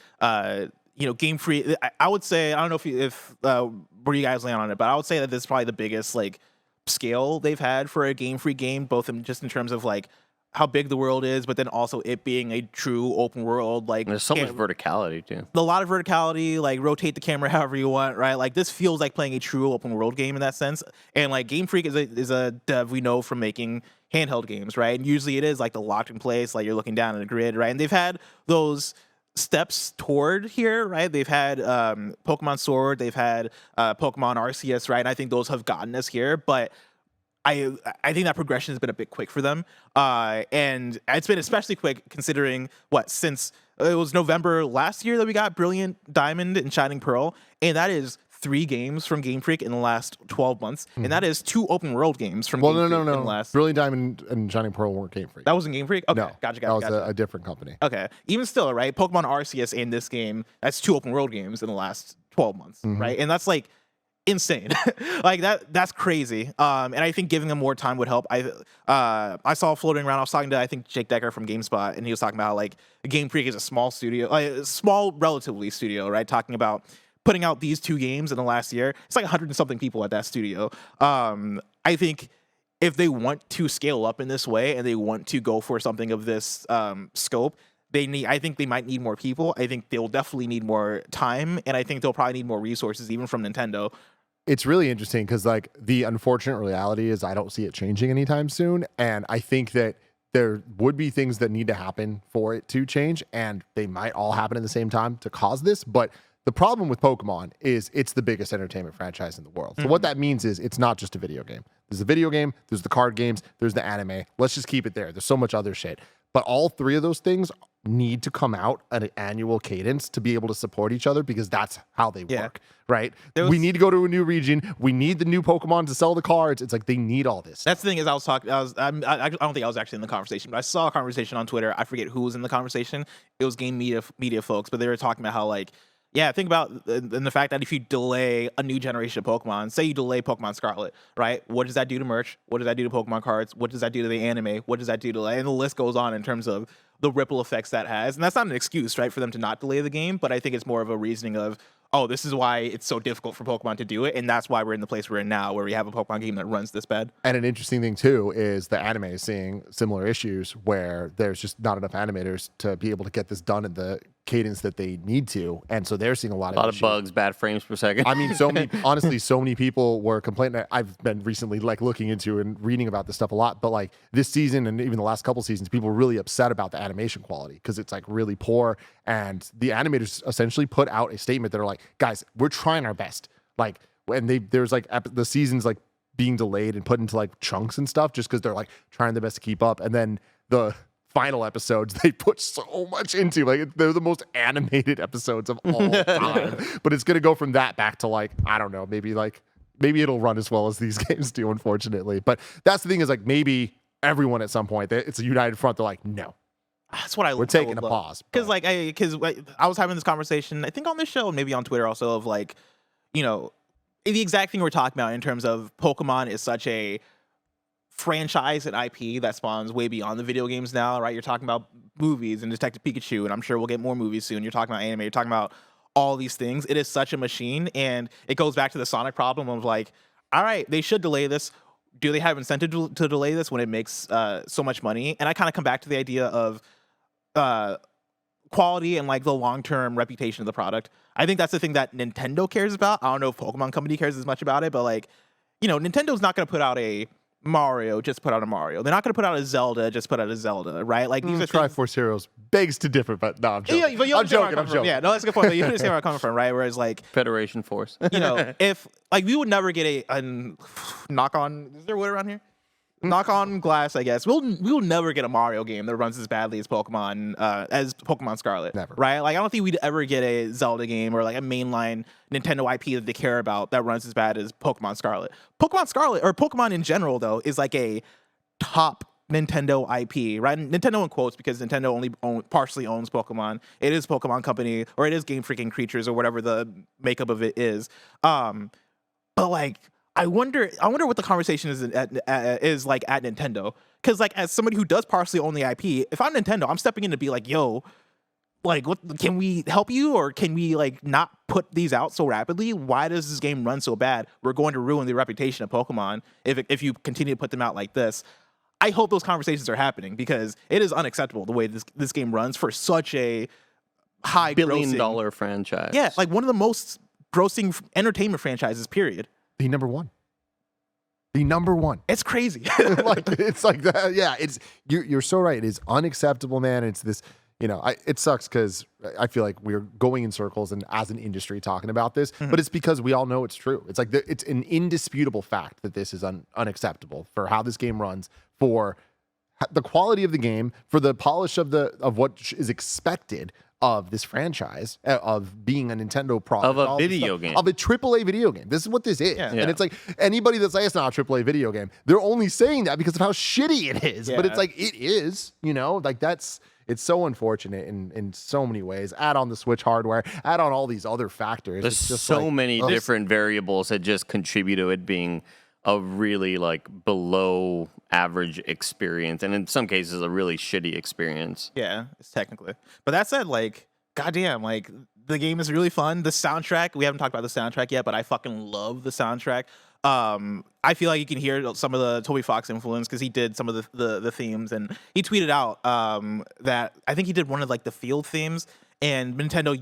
B: Game Freak. I would say I don't know if where you guys land on it, but I would say that this is probably the biggest like scale they've had for a Game Freak game, both in terms of like how big the world is, but then also it being a true open world. Like
C: There's so much verticality, too.
B: a lot of verticality, like rotate the camera however you want, right? Like this feels like playing a true open world game in that sense. And like Game Freak is a dev we know from making handheld games, right? And usually it is like the locked in place, like you're looking down at a grid, right? And they've had those steps toward here, right? They've had Pokemon Sword, they've had Pokemon Arceus, right? And I think those have gotten us here, but I think that progression has been a bit quick for them, and it's been especially quick considering since it was November last year that we got Brilliant Diamond and Shining Pearl, and that is 3 games from Game Freak in the last 12 months, and that is 2 open world games from Game Freak in the last.
A: Brilliant Diamond and Shining Pearl weren't Game Freak.
B: That wasn't Game Freak? Okay,
A: No,
B: gotcha.
A: That was a different company.
B: Okay, even still, right? Pokemon Arceus and this game, that's 2 open world games in the last 12 months, right? And that's like insane. Like that's crazy. And I think giving them more time would help. I saw floating around, I was talking to I think Jake Decker from GameSpot, and he was talking about how like Game Freak is a small studio, like a small relatively studio, right? Talking about putting out these 2 games in the last year. It's like 100 and something people at that studio. I think if they want to scale up in this way and they want to go for something of this scope, I think they might need more people. I think they'll definitely need more time, and I think they'll probably need more resources, even from Nintendo.
A: It's really interesting because like the unfortunate reality is I don't see it changing anytime soon, and I think that there would be things that need to happen for it to change, and they might all happen at the same time to cause this. But the problem with Pokemon is it's the biggest entertainment franchise in the world. So what that means is it's not just a video game. There's a video game, there's the card games, there's the anime. Let's just keep it there. There's so much other shit. But all 3 of those things need to come out at an annual cadence to be able to support each other, because that's how they work, right? We need to go to a new region. We need the new Pokemon to sell the cards. It's like they need all this.
B: That's the thing is I don't think I was actually in the conversation, but I saw a conversation on Twitter. I forget who was in the conversation. It was game media folks, but they were talking about how like, yeah, think about the fact that if you delay a new generation of Pokemon, say you delay Pokemon Scarlet, right? What does that do to merch? What does that do to Pokemon cards? What does that do to the anime? What does that do to, and the list goes on in terms of the ripple effects that has. And that's not an excuse, right, for them to not delay the game, but I think it's more of a reasoning of, oh, this is why it's so difficult for Pokemon to do it, and that's why we're in the place we're in now, where we have a Pokemon game that runs this bad.
A: And an interesting thing, too, is the anime is seeing similar issues where there's just not enough animators to be able to get this done in the cadence that they need to. And so they're seeing a lot of
C: bugs, bad frames per second.
A: I mean, honestly, so many people were complaining. I've been recently like looking into and reading about this stuff a lot, but like this season and even the last couple seasons, people were really upset about the animation quality because it's like really poor. And the animators essentially put out a statement that are like, guys, we're trying our best. Like, and there's like the seasons like being delayed and put into like chunks and stuff just because they're like trying their best to keep up. And then the final episodes they put so much into, like they're the most animated episodes of all time. But it's gonna go from that back to like, I don't know, maybe it'll run as well as these games do, unfortunately. But that's the thing, is like maybe everyone at some point, it's a united front. They're like, no,
B: that's what
A: we're taking a pause.
B: Because I was having this conversation, I think on this show, maybe on Twitter also, of like, you know, the exact thing we're talking about in terms of Pokemon is such a franchise and IP that spawns way beyond the video games now, right? You're talking about movies and Detective Pikachu, and I'm sure we'll get more movies soon. You're talking about anime, you're talking about all these things. It is such a machine, and it goes back to the Sonic problem of like, all right, they should delay this. Do they have incentive to delay this when it makes so much money? And I kind of come back to the idea of quality and like the long-term reputation of the product. I think that's the thing that Nintendo cares about. I don't know if Pokemon Company cares as much about it, but like, you know, Nintendo's not going to put out a Mario, just put out a Mario. They're not going to put out a Zelda, just put out a Zelda, right? Like these are
A: Triforce Heroes begs to differ, but no, I'm joking.
B: Yeah, but
A: I'm joking.
B: Yeah, no, that's a good point. But you understand where I'm coming from, right? Whereas like
C: Federation Force.
B: You know, if like we would never get a knock on. Is there wood around here? Knock on glass, I guess. We'll never get a Mario game that runs as badly as Pokemon Scarlet.
A: Never.
B: Right? Like I don't think we'd ever get a Zelda game or like a mainline Nintendo IP that they care about that runs as bad as Pokemon Scarlet. Pokemon Scarlet, or Pokemon in general, is like a top Nintendo IP, right? Nintendo in quotes, because Nintendo only partially owns Pokemon. It is Pokemon Company, or it is Game Freaking Creatures, or whatever the makeup of it is. But like, I wonder what the conversation is like at Nintendo, because like as somebody who does partially own the IP, if I'm Nintendo, I'm stepping in to be like, yo, like, what can we help you, or can we like not put these out so rapidly? Why does this game run so bad? We're going to ruin the reputation of Pokemon if you continue to put them out like this. I hope those conversations are happening, because it is unacceptable the way this game runs for such a high
C: billion-dollar franchise.
B: Yeah, like one of the most grossing entertainment franchises, period.
A: The number one.
B: It's crazy.
A: Like it's like that. Yeah, you're so right. It is unacceptable, man. It's this, you know, it sucks because I feel like we're going in circles and as an industry talking about this, but it's because we all know it's true. It's like it's an indisputable fact that this is unacceptable for how this game runs, for the quality of the game, for the polish of what is expected of this franchise, of being a Nintendo product.
C: Of a video game.
A: Of a AAA video game. This is what this is.
B: Yeah.
A: And it's like, anybody that's like, it's not a AAA video game, they're only saying that because of how shitty it is. But it's like, it is, you know? Like, it's so unfortunate in so many ways. Add on the Switch hardware, add on all these other factors.
C: There's
A: It's just
C: so
A: like,
C: many different variables that just contribute to it being a really like below average experience, and in some cases a really shitty experience.
B: Yeah, it's technically. But that said, like, goddamn, like the game is really fun. The soundtrack, we haven't talked about the soundtrack yet, but I fucking love the soundtrack. I feel like you can hear some of the Toby Fox influence because he did some of the themes, and he tweeted out that I think he did one of like the field themes, and Nintendo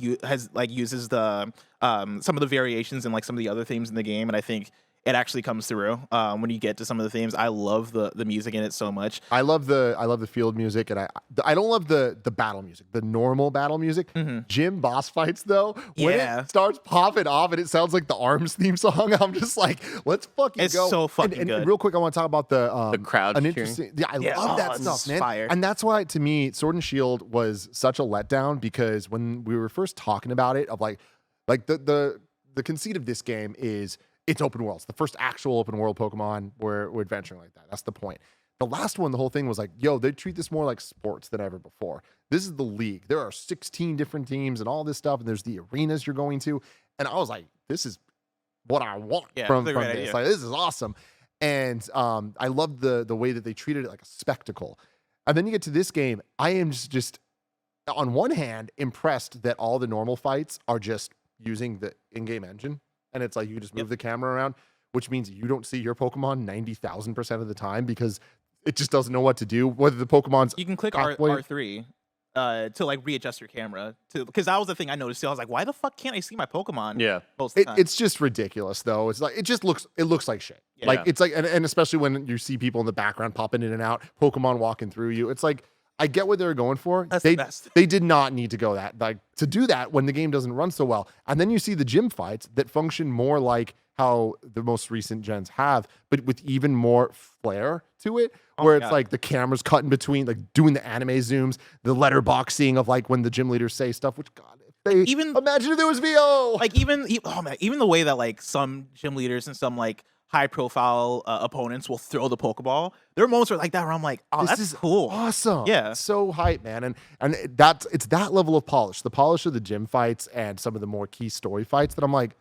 B: uses the some of the variations in like some of the other themes in the game, and I think it actually comes through when you get to some of the themes. I love the music in it so much.
A: I love the field music, and I don't love the battle music, the normal battle music. Gym boss fights though, when it starts popping off and it sounds like the ARMS theme song, I'm just like, let's fucking
B: it's
A: go.
B: So fucking
A: and
B: good.
A: Real quick, I want to talk about the
C: crowd
A: an
C: cheering.
A: interesting. Yeah, I love that stuff, man.
B: Fire.
A: And that's why, to me, Sword and Shield was such a letdown, because when we were first talking about it, of like the conceit of this game is, it's open world. It's the first actual open world Pokemon where we're adventuring like that. That's the point. The last one, the whole thing was like, yo, they treat this more like sports than ever before. This is the league. There are 16 different teams and all this stuff, and there's the arenas you're going to. And I was like, this is what I want from this.
B: Idea.
A: Like, this is awesome. And I love the way that they treated it like a spectacle. And then you get to this game. I am just on one hand impressed that all the normal fights are just using the in-game engine. And it's like you just move the camera around, which means you don't see your Pokemon 90,000% of the time because it just doesn't know what to do. Whether the Pokemon's
B: you can click R3 to like readjust your camera, because that was the thing I noticed too. I was like, why the fuck can't I see my Pokemon?
C: Yeah,
B: most of the time.
A: It's just ridiculous though. It's like it looks like shit.
B: Yeah.
A: Like it's like, and especially when you see people in the background popping in and out, Pokemon walking through you. It's like, I get what they were going for.
B: That's the best.
A: They did not need to go to do that when the game doesn't run so well. And then you see the gym fights that function more like how the most recent gens have, but with even more flair to it, where it's like the camera's cut in between, like doing the anime zooms, the letterboxing of like when the gym leaders say stuff, which God, imagine if there was VO.
B: Like even the way that like some gym leaders and some like high profile opponents will throw the Pokeball. There are moments where like that where I'm like, oh, that's cool.
A: Awesome.
B: Yeah.
A: So hype, man. And it's that level of polish. The polish of the gym fights and some of the more key story fights that I'm like,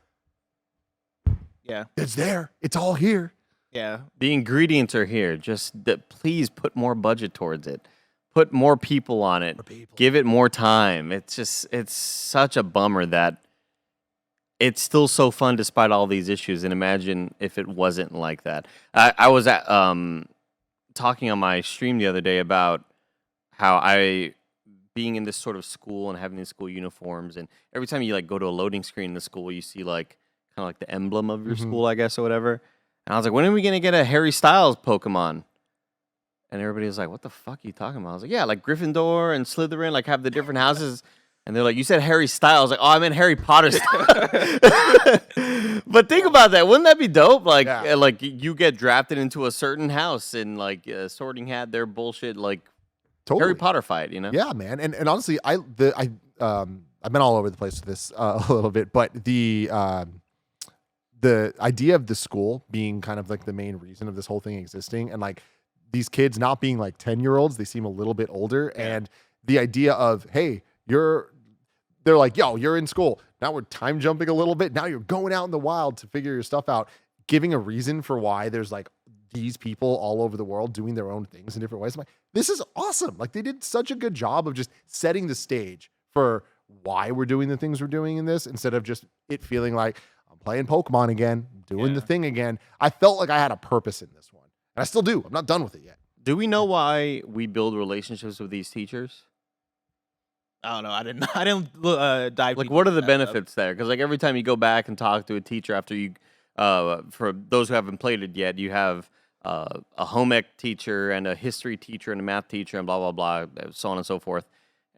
B: yeah,
A: it's there. It's all here.
B: Yeah.
C: The ingredients are here. Just please put more budget towards it. Put more people on it. Give it more time. It's such a bummer that it's still so fun despite all these issues. And imagine if it wasn't like that. I was at talking on my stream the other day about how being in this sort of school and having these school uniforms, and every time you like go to a loading screen in the school, you see like kind of like the emblem of your school, I guess, or whatever. And I was like, when are we gonna get a Harry Styles Pokemon? And everybody was like, what the fuck are you talking about? I was like, yeah, like Gryffindor and Slytherin, like have the different houses. And they're like, you said Harry Styles. Like, oh, I meant Harry Potter style. But think about that. Wouldn't that be dope? Like, like you get drafted into a certain house and like Sorting Hat, their bullshit, like Harry Potter fight, you know?
A: Yeah, man. And honestly, I've been all over the place with this a little bit, but the idea of the school being kind of like the main reason of this whole thing existing, and like these kids not being like 10-year-olds, they seem a little bit older. And the idea of, hey, they're like, yo, you're in school. Now we're time jumping a little bit. Now you're going out in the wild to figure your stuff out. Giving a reason for why there's like these people all over the world doing their own things in different ways. I'm like, this is awesome. Like they did such a good job of just setting the stage for why we're doing the things we're doing in this, instead of just it feeling like I'm playing Pokemon again, doing the thing again. I felt like I had a purpose in this one. And I still do. I'm not done with it yet.
C: Do we know why we build relationships with these teachers?
B: I don't know. I didn't dive.
C: Like, what are the benefits there? Because like every time you go back and talk to a teacher after you, for those who haven't played it yet, you have a home ec teacher and a history teacher and a math teacher and blah blah blah, so on and so forth.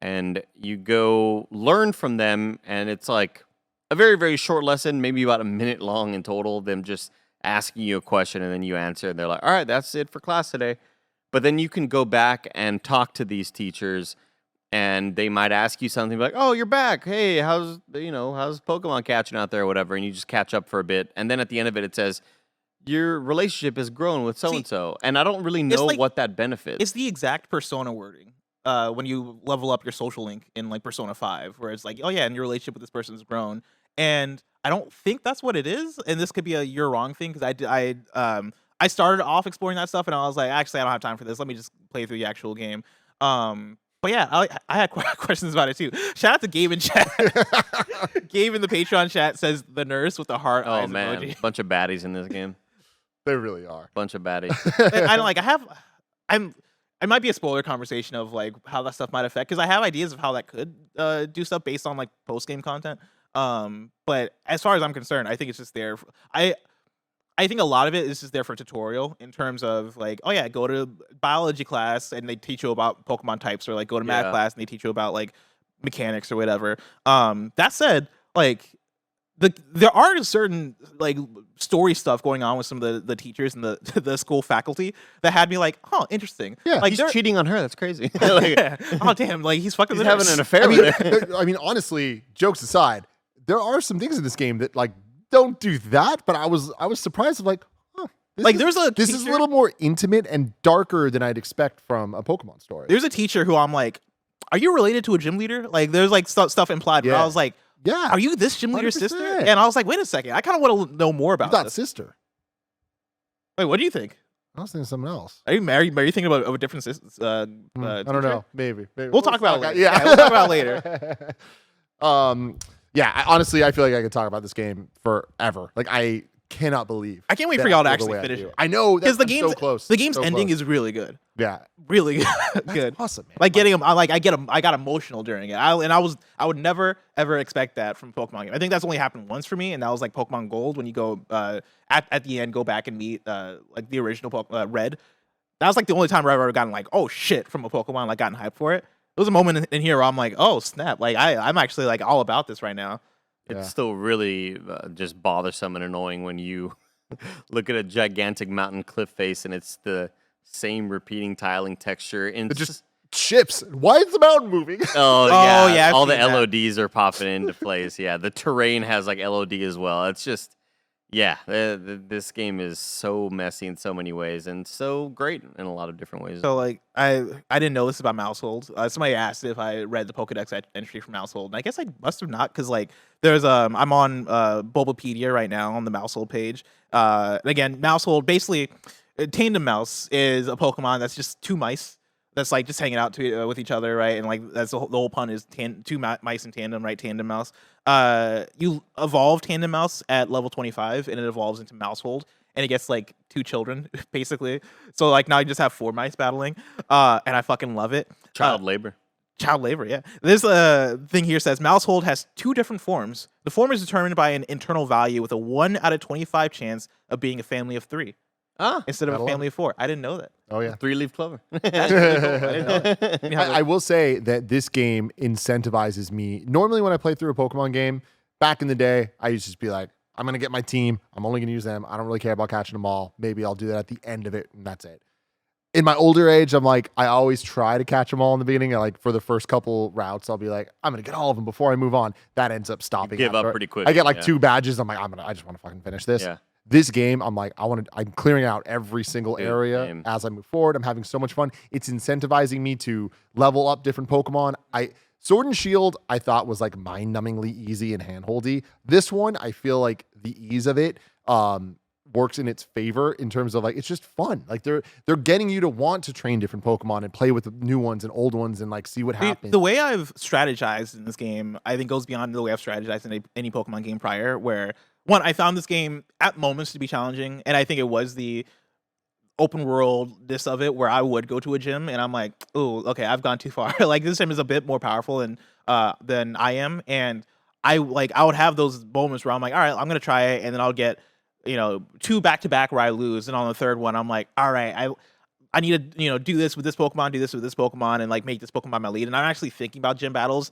C: And you go learn from them, and it's like a very very short lesson, maybe about a minute long in total. Them just asking you a question and then you answer, and they're like, "All right, that's it for class today." But then you can go back and talk to these teachers and they might ask you something like, "Oh, you're back. Hey, how's Pokemon catching out there or whatever?" And you just catch up for a bit, and then at the end of it, it says your relationship has grown with so and so, and I don't really know what that benefits.
B: It's the exact Persona wording. When you level up your social link in like Persona 5, where it's like, oh yeah, and your relationship with this person has grown. And I don't think that's what it is. And this could be a you're wrong thing because I started off exploring that stuff and I was like, actually, I don't have time for this. Let me just play through the actual game. But yeah, I had questions about it too. Shout out to Gabe in chat. Gabe in the Patreon chat says the nurse with the heart eyes
C: man,
B: emoji.
C: Bunch of baddies in this game.
A: They really are.
C: Bunch of baddies.
B: I don't like. It might be a spoiler conversation of like how that stuff might affect because I have ideas of how that could do stuff based on like post game content. But as far as I'm concerned, I think it's just there. I think a lot of it is just there for tutorial in terms of like, oh yeah, go to biology class and they teach you about Pokemon types, or like go to math class and they teach you about like mechanics or whatever. That said, like there are certain like story stuff going on with some of the teachers and the school faculty that had me like, oh, interesting.
A: Yeah,
B: like
C: he's cheating on her. That's crazy.
B: Like, oh damn, like he's fucking.
C: He's having an affair
A: I mean,
C: with her.
A: I mean, honestly, jokes aside, there are some things in this game that like don't do that. But I was surprised of like, oh, this is a little more intimate and darker than I'd expect from a Pokemon story.
B: There's a teacher who I'm like, are you related to a gym leader? Like, there's like stuff implied. But I was like,
A: yeah,
B: are you this gym leader's
A: 100%.
B: sister? And I was like, wait a second, I kind of want to know more about
A: Not
B: this.
A: sister.
B: Wait, what do you think?
A: I was thinking something else.
B: Are you married? Are you thinking about a different sister?
A: I don't know. Maybe.
B: We'll talk about it later.
A: Yeah,
B: we'll talk about it later.
A: Yeah. Honestly, I feel like I could talk about this game forever. Like I cannot believe.
B: I can't wait for y'all to actually finish it.
A: I know
B: because the
A: game's so close.
B: The game's
A: so
B: ending
A: close.
B: is really good.
A: Yeah,
B: really good.
A: Awesome, man.
B: Like getting him, I got emotional during it. I would never ever expect that from Pokemon game. I think that's only happened once for me, and that was like Pokemon Gold when you go at the end, go back and meet like the original Red. That was like the only time where I've ever gotten like, oh shit, from a Pokemon, like gotten hyped for it. There was a moment in here where I'm like, oh snap, like I'm actually like all about this right now.
C: It's still really just bothersome and annoying when you look at a gigantic mountain cliff face and it's the same repeating tiling texture. And
A: it just ships. Why is the mountain moving?
C: Oh yeah, all the
B: that.
C: LODs are popping into place. Yeah, the terrain has like LOD as well. It's just, this game is so messy in so many ways and so great in a lot of different ways.
B: So like I didn't know this about Mousehold. Somebody asked if I read the Pokedex entry for Mousehold, and I guess I must have not because like there's I'm on Bulbapedia right now on the Mousehold page. And again, Mousehold basically Tandem Mouse is a Pokemon that's just two mice that's like just hanging out with each other, right? And like that's the whole pun is two mice in tandem, right? Tandem Mouse. You evolve Tandem Mouse at level 25, and it evolves into Mousehold, and it gets like 2 children basically. So like now you just have 4 mice battling, and I fucking love it.
C: Child labor.
B: Child labor, yeah. This thing here says Mousehold has 2 different forms. The form is determined by an internal value with a 1 out of 25 chance of being a family of 3. Instead of a family of 4. I didn't know that.
A: Oh yeah,
C: 3-leaf clover.
B: That's really cool. I didn't know that.
A: I will say that this game incentivizes me. Normally, when I play through a Pokemon game, back in the day, I used to just be like, I'm going to get my team. I'm only going to use them. I don't really care about catching them all. Maybe I'll do that at the end of it, and that's it. In my older age, I'm like, I always try to catch them all in the beginning. Like for the first couple routes, I'll be like, I'm going to get all of them before I move on. That ends up stopping.
C: You give up pretty quick.
A: I get like 2 badges. I'm like, I just want to fucking finish this.
C: Yeah.
A: This game, I'm like, I'm clearing out every single area as I move forward. I'm having so much fun. It's incentivizing me to level up different Pokemon. Sword and Shield, I thought was like mind-numbingly easy and handholdy. This one, I feel like the ease of it works in its favor in terms of like it's just fun. Like they're getting you to want to train different Pokemon and play with the new ones and old ones and like see what happens.
B: The way I've strategized in this game, I think goes beyond the way I've strategized in any Pokemon game prior, where one, I found this game at moments to be challenging, and I think it was the open worldness of it where I would go to a gym and I'm like, oh, okay, I've gone too far. Like this gym is a bit more powerful than I am, and I would have those moments where I'm like, all right, I'm gonna try it, and then I'll get 2 back-to-back where I lose, and on the third one I'm like, all right, I need to do this with this Pokemon, do this with this Pokemon, and like make this Pokemon my lead. And I'm actually thinking about gym battles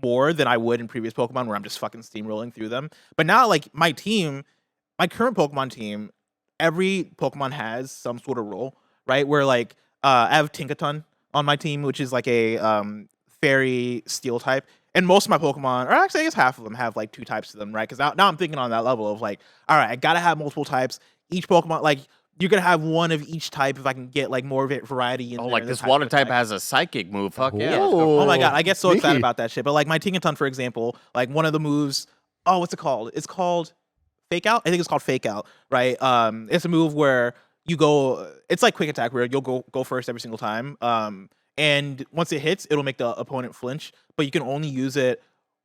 B: more than I would in previous Pokemon where I'm just fucking steamrolling through them. But now like my current Pokemon team, every Pokemon has some sort of role, right? Where like I have Tinkaton on my team, which is like a Fairy, Steel type. And most of my Pokemon, or actually I guess half of them have like 2 types to them, right? Because now I'm thinking on that level of like, all right, I gotta have multiple types. Each Pokemon, like you're gonna have one of each type if I can get like more variety in
C: Oh,
B: there.
C: like this water type has a psychic move. Fuck yeah. Let's go
A: Ooh.
C: for
B: Oh my
C: it.
B: god, I get so excited
A: Sneaky.
B: about that shit. But like my Tinkaton, for example, like one of the moves, oh, what's it called? It's called Fake Out. I think it's called Fake Out, right? It's a move where you go. It's like Quick Attack, where you'll go first every single time. And once it hits, it'll make the opponent flinch. But you can only use it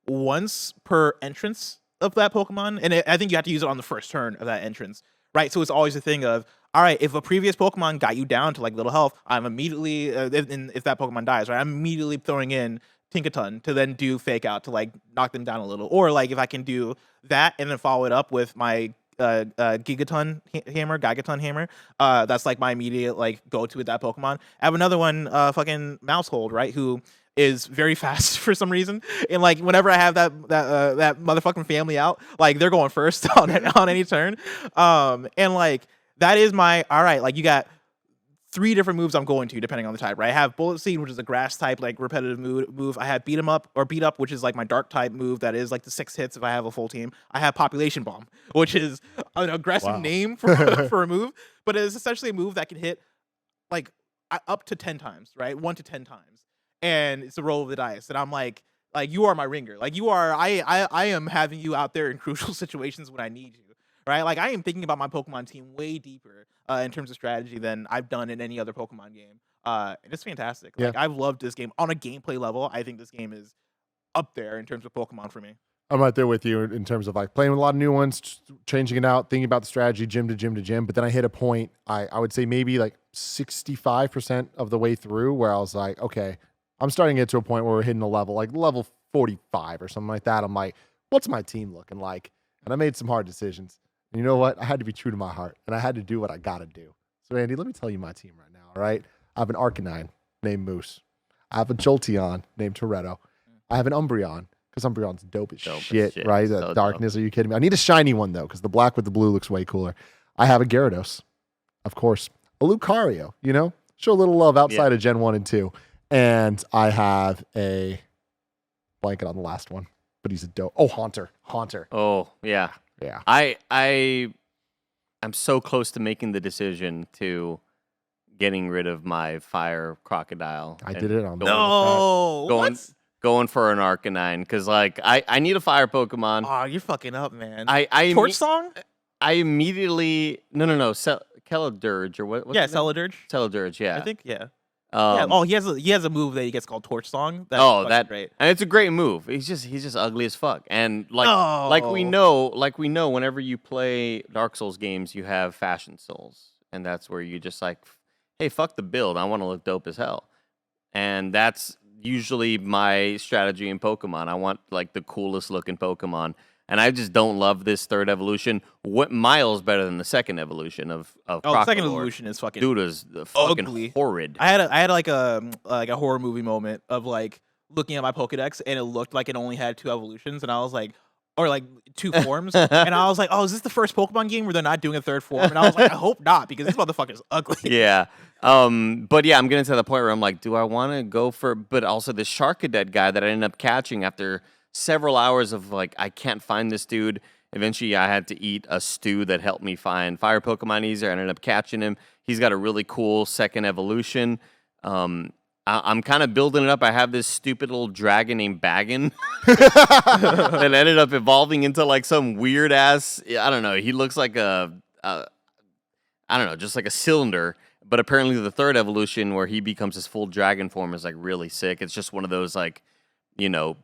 B: once per entrance of that Pokemon, and I think you have to use it on the first turn of that entrance, right? So it's always a thing of, all right, if a previous Pokemon got you down to like little health, I'm immediately, if that Pokemon dies, right, I'm immediately throwing in Tinkaton to then do Fake Out to like knock them down a little, or like if I can do that and then follow it up with my Gigaton hammer. That's like my immediate like go to with that Pokemon. I have another one, fucking Mousehold, right? Who is very fast for some reason, and like whenever I have that motherfucking family out, like they're going first on any turn. And like that is my all right. Like you got 3 different moves I'm going to depending on the type, right? I have Bullet Seed, which is a grass type, like repetitive move. I have Beat 'em Up or Beat Up, which is like my dark type move that is like the 6 hits if I have a full team. I have Population Bomb, which is an aggressive name for for a move, but it is essentially a move that can hit like up to 10 times, right? 1 to 10 times. And it's a roll of the dice. And I'm like you are my ringer. Like you are I am having you out there in crucial situations when I need you. Right? Like I am thinking about my Pokemon team way deeper in terms of strategy than I've done in any other Pokemon game. And it's fantastic. Like I've loved this game on a gameplay level. I think this game is up there in terms of Pokemon for me.
A: I'm right there with you in terms of like playing with a lot of new ones, changing it out, thinking about the strategy, gym to gym to gym. But then I hit a point, I would say maybe like 65% of the way through where I was like, okay, I'm starting to get to a point where we're hitting a level, like level 45 or something like that. I'm like, what's my team looking like? And I made some hard decisions. And you know what? I had to be true to my heart, and I had to do what I got to do. So, Andy, let me tell you my team right now, all right? I have an Arcanine named Moose. I have a Jolteon named Toretto. I have an Umbreon, because Umbreon's dope as shit, right?
C: So
A: The darkness, are you kidding me? I need a shiny one, though, because the black with the blue looks way cooler. I have a Gyarados, of course. A Lucario, you know? Show a little love outside of Gen 1 and 2. And I have a blanket on the last one, but he's a dope. Oh, Haunter.
C: Oh, yeah.
A: Yeah.
C: I'm so close to making the decision to getting rid of my fire crocodile.
A: I did it on
C: going for an Arcanine because like I need a fire Pokemon.
B: Oh, you're fucking up, man.
C: Torch
B: Song?
C: I immediately Celadurge or what?
B: Yeah, Celadurge.
C: Celadurge, yeah.
B: I think Oh, he has a move that he gets called Torch Song. That's great.
C: And it's a great move. He's just ugly as fuck. And like we know, whenever you play Dark Souls games, you have Fashion Souls, and that's where you just like, hey, fuck the build. I want to look dope as hell, and that's usually my strategy in Pokemon. I want like the coolest looking Pokemon. And I just don't love this 3rd evolution. What miles better than the 2nd evolution of
B: the 2nd evolution is fucking
C: dude is fucking
B: ugly.
C: horrid.
B: I had like a horror movie moment of like looking at my Pokedex and it looked like it only had 2 evolutions and I was like, or like 2 forms, and I was like, oh, is this the first Pokemon game where they're not doing a 3rd form? And I was like, I hope not because this motherfucker's ugly.
C: Yeah. But yeah, I'm getting to the point where I'm like, do I want to go for? But also this Sharkadet guy that I ended up catching after several hours of like, I can't find this dude. Eventually, I had to eat a stew that helped me find fire Pokemon easier. I ended up catching him. He's got a really cool 2nd evolution. I'm kind of building it up. I have this stupid little dragon named Baggin that ended up evolving into like some weird ass. I don't know. He looks like just like a cylinder. But apparently, the 3rd evolution where he becomes his full dragon form is like really sick. It's just one of those like,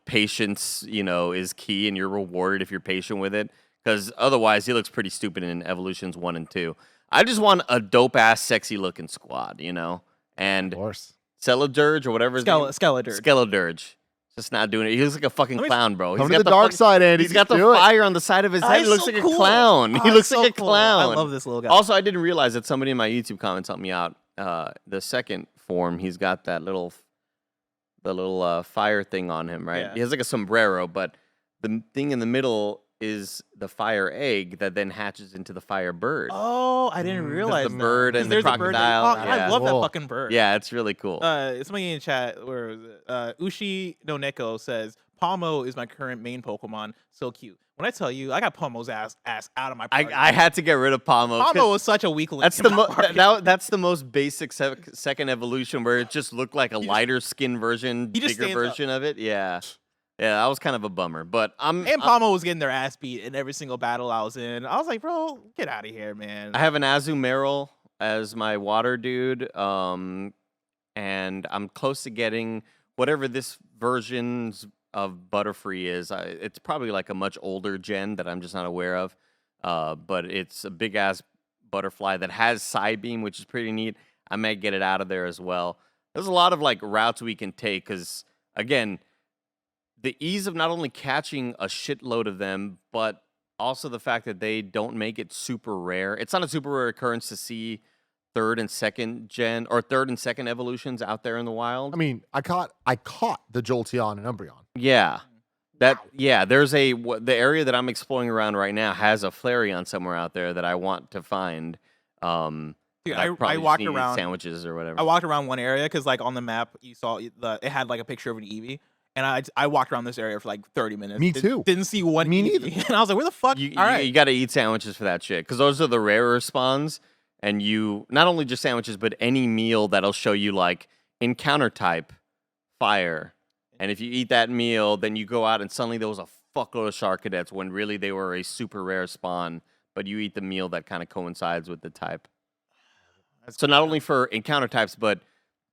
C: patience, is key, and you're rewarded if you're patient with it. Because otherwise, he looks pretty stupid in evolutions 1 and 2. I just want a dope ass, sexy looking squad, and
A: Of course.
C: Celadurge or whatever. Skeladurge. Just not doing it. He looks like a fucking clown, bro.
A: Come to the dark side, Andy.
C: He's got the fire on the side of his head. He looks like a clown. He looks like a clown.
B: I love this little guy.
C: Also, I didn't realize that somebody in my YouTube comments helped me out. The 2nd form, he's got that little fire thing on him, right?
B: Yeah.
C: He has like a sombrero, but the thing in the middle is the fire egg that then hatches into the fire bird.
B: Oh, I didn't realize
C: the
B: that.
C: bird and the
B: There's a bird that-
C: crocodile,
B: Oh, I
C: yeah.
B: love that
A: Cool.
B: fucking bird.
C: Yeah, it's really cool.
B: Somebody in chat, where was it? Ushi no Neko says, Palmo is my current main Pokemon. So cute. When I tell you, I got Palmo's ass out of my party.
C: I had to get rid of Palmo. 'cause
B: Palmo was such a weakling.
C: That's
B: in
C: the
B: my party.
C: that's the most basic second evolution where it just looked like a lighter skin version,
B: he just
C: bigger
B: stands up.
C: version of it. Yeah, that was kind of a bummer. But
B: And Palmo was getting their ass beat in every single battle I was in. I was like, bro, get out of here, man.
C: I have an Azumarill as my water dude, and I'm close to getting whatever this version's of Butterfree is. It's probably like a much older gen that I'm just not aware of, but it's a big ass butterfly that has side beam, which is pretty neat. I may get it out of there as well. There's a lot of like routes we can take because again, the ease of not only catching a shitload of them, but also the fact that they don't make it super rare. It's not a super rare occurrence to see third and second evolutions out there in the wild.
A: I mean, I caught the Jolteon and Umbreon.
C: Yeah. There's the area that I'm exploring around right now has a Flareon somewhere out there that I want to find.
B: Dude,
C: but
B: I
C: probably just
B: walked
C: need
B: around
C: sandwiches or whatever.
B: I walked around one area because, like, on the map, you saw it had like a picture of an Eevee, and I walked around this area for like 30 minutes.
A: Me too.
B: Didn't see one.
A: Me
B: Eevee.
A: neither.
B: And I was like, where the fuck?
C: You
B: All right.
C: got to eat sandwiches for that shit because those are the rarer spawns. And you not only just sandwiches, but any meal that'll show you like encounter type fire. And if you eat that meal, then you go out and suddenly there was a fuckload of Shark Cadets when really they were a super rare spawn. But you eat the meal that kind of coincides with the type. So not only for encounter types, but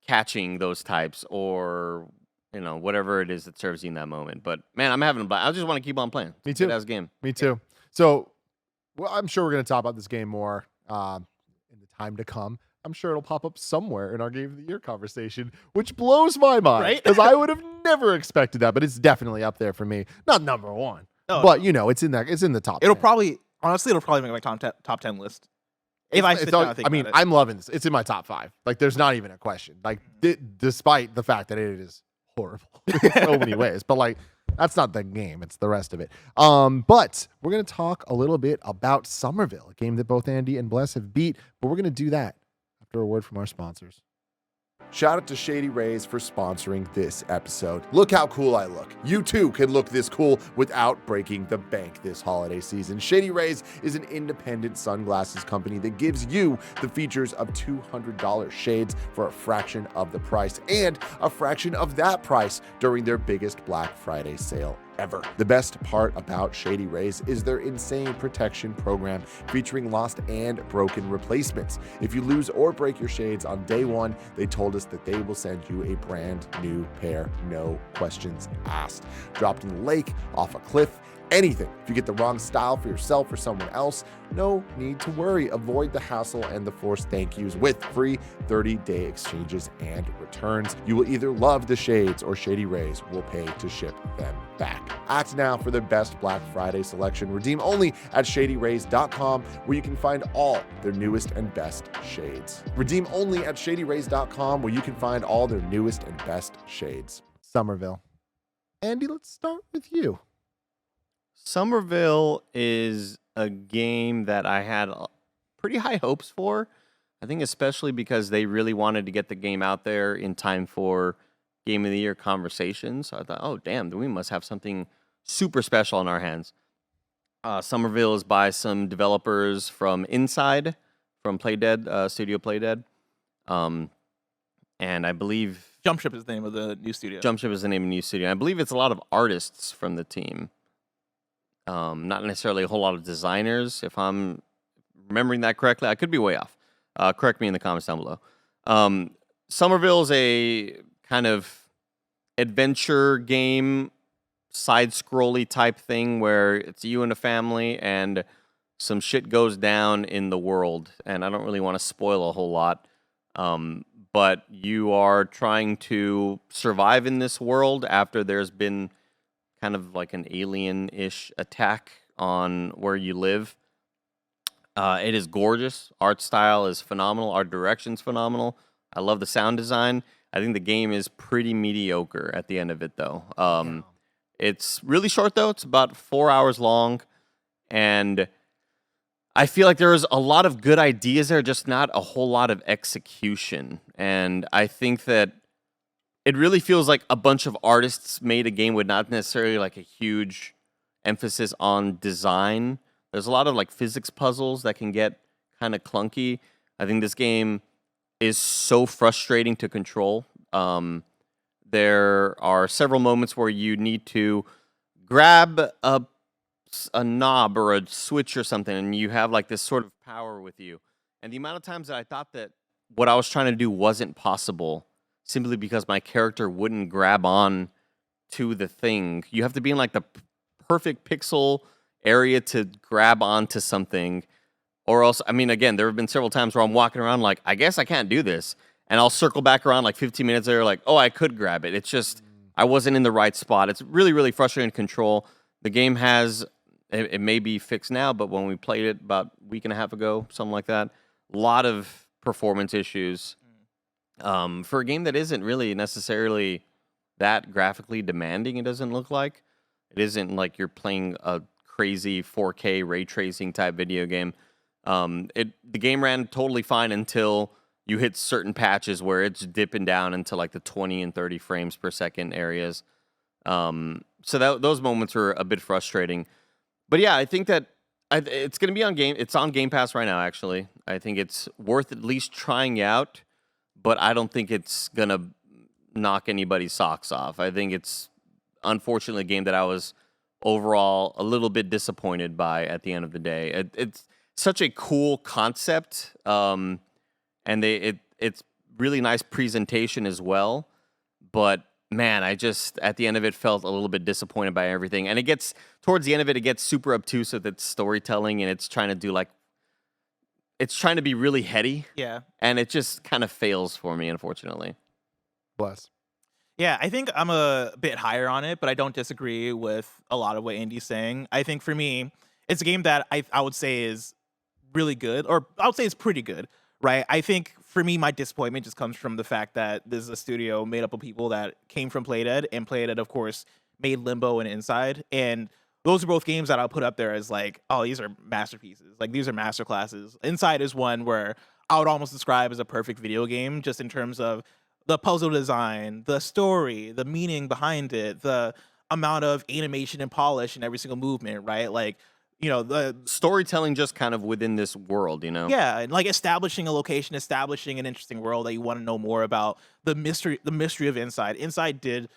C: catching those types or whatever it is that serves you in that moment. But man, I'm having a blast. I just want to keep on playing.
A: Me too.
C: Good-ass game.
A: Me too. So, well, I'm sure we're going to talk about this game more in the time to come. I'm sure it'll pop up somewhere in our Game of the Year conversation, which blows my mind
B: Right?
A: because I would have never expected that. But it's definitely up there for me. Not number one, but it's in that. It's in the top.
B: It'll
A: 10.
B: probably make my top 10 list. If I sit down and think about it.
A: I'm loving this. It's in my top 5. Like, there's not even a question. Like, despite the fact that it is horrible in so many ways, but like, that's not the game. It's the rest of it. But we're going to talk a little bit about Somerville, a game that both Andy and Bless have beat. But we're going to do that after a word from our sponsors. Shout out to Shady Rays for sponsoring this episode. Look how cool I look. You too can look this cool without breaking the bank this holiday season. Shady Rays is an independent sunglasses company that gives you the features of $200 shades for a fraction of the price and a fraction of that price during their biggest Black Friday sale ever. The best part about Shady Rays is their insane protection program featuring lost and broken replacements. If you lose or break your shades on day one, they told us that they will send you a brand new pair, no questions asked. Dropped in the lake, off a cliff, anything. If you get the wrong style for yourself or someone else, no need to worry. Avoid the hassle and the forced thank yous with free 30-day exchanges and returns. You will either love the shades or Shady Rays will pay to ship them back. Act now for the best Black Friday selection. Redeem only at shadyrays.com, where you can find all their newest and best shades. Redeem only at shadyrays.com, where you can find all their newest and best shades. Somerville. Andy, let's start with you.
C: Somerville is a game that I had pretty high hopes for. I think especially because they really wanted to get the game out there in time for Game of the Year conversations. So I thought, oh, damn, we must have something super special on our hands. Somerville is by some developers from Inside, from Playdead, Studio Playdead. And I believe...
B: Jumpship is the name of the new studio.
C: Jumpship is the name of the new studio. I believe it's a lot of artists from the team. Not necessarily a whole lot of designers, if I'm remembering that correctly. I could be way off. Correct me in the comments down below. Somerville is a kind of adventure game, side-scrolly type thing where it's you and a family and some shit goes down in the world. And I don't really want to spoil a whole lot. But you are trying to survive in this world after there's been kind of like an alien-ish attack on where you live. It is gorgeous. Art style is phenomenal. Art direction's phenomenal. I love the sound design. I think the game is pretty mediocre at the end of it, though. It's really short, though. It's about 4 hours long. And I feel like there was a lot of good ideas there, just not a whole lot of execution. And I think that it really feels like a bunch of artists made a game with not necessarily like a huge emphasis on design. There's a lot of like physics puzzles that can get kind of clunky. I think this game is so frustrating to control. There are several moments where you need to grab a knob or a switch or something, and you have like this sort of power with you. And the amount of times that I thought that what I was trying to do wasn't possible simply because my character wouldn't grab on to the thing. You have to be in like the perfect pixel area to grab onto something. Or else, I mean, again, there have been several times where I'm walking around like, I guess I can't do this. And I'll circle back around like 15 minutes later, like, oh, I could grab it. It's just, I wasn't in the right spot. It's really, really frustrating to control. The game has, it may be fixed now, but when we played it about a week and a half ago, something like that, a lot of performance issues. For a game that isn't really necessarily that graphically demanding, it doesn't look like. It isn't like you're playing a crazy 4K ray tracing type video game. The game ran totally fine until you hit certain patches where it's dipping down into like the 20 and 30 frames per second areas. So those moments were a bit frustrating. But yeah, I think that it's going to be on Game. It's on Game Pass right now, actually. I think it's worth at least trying out, but I don't think it's going to knock anybody's socks off. I think it's, unfortunately, a game that I was overall a little bit disappointed by at the end of the day. It's such a cool concept, and it's really nice presentation as well. But man, I just at the end of it felt a little bit disappointed by everything. And it gets towards the end of it, it gets super obtuse with its storytelling, and it's trying to do like it's trying to be really heady.
B: Yeah.
C: And it just kind of fails for me, unfortunately.
A: Bless.
B: Yeah, I think I'm a bit higher on it, but I don't disagree with a lot of what Andy's saying. I think for me, it's a game that I would say is really good, or I would say it's pretty good, right? I think for me, my disappointment just comes from the fact that this is a studio made up of people that came from Playdead, and Playdead, of course, made Limbo and Inside, and those are both games that I'll put up there as like, oh, these are masterpieces. Like, these are masterclasses. Inside is one where I would almost describe as a perfect video game, just in terms of the puzzle design, the story, the meaning behind it, the amount of animation and polish in every single movement, right? Like, you know, the
C: Storytelling just kind of within this world, you know?
B: yeah, and like establishing a location, establishing an interesting world that you want to know more about. The mystery of Inside. Inside did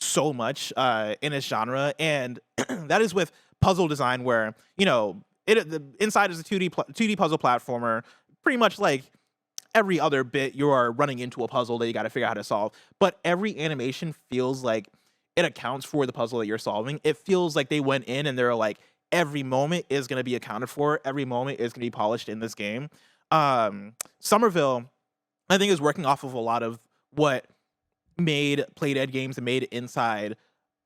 B: so much in its genre, and that is with puzzle design, where you know Inside is a 2D puzzle platformer, pretty much like every other bit you are running into a puzzle that you got to figure out how to solve. But every animation feels like it accounts for the puzzle that you're solving. It feels like they went in and they're like, every moment is going to be accounted for. Every moment is going to be polished in this game. Somerville, I think, is working off of a lot of what made Playdead games and made Inside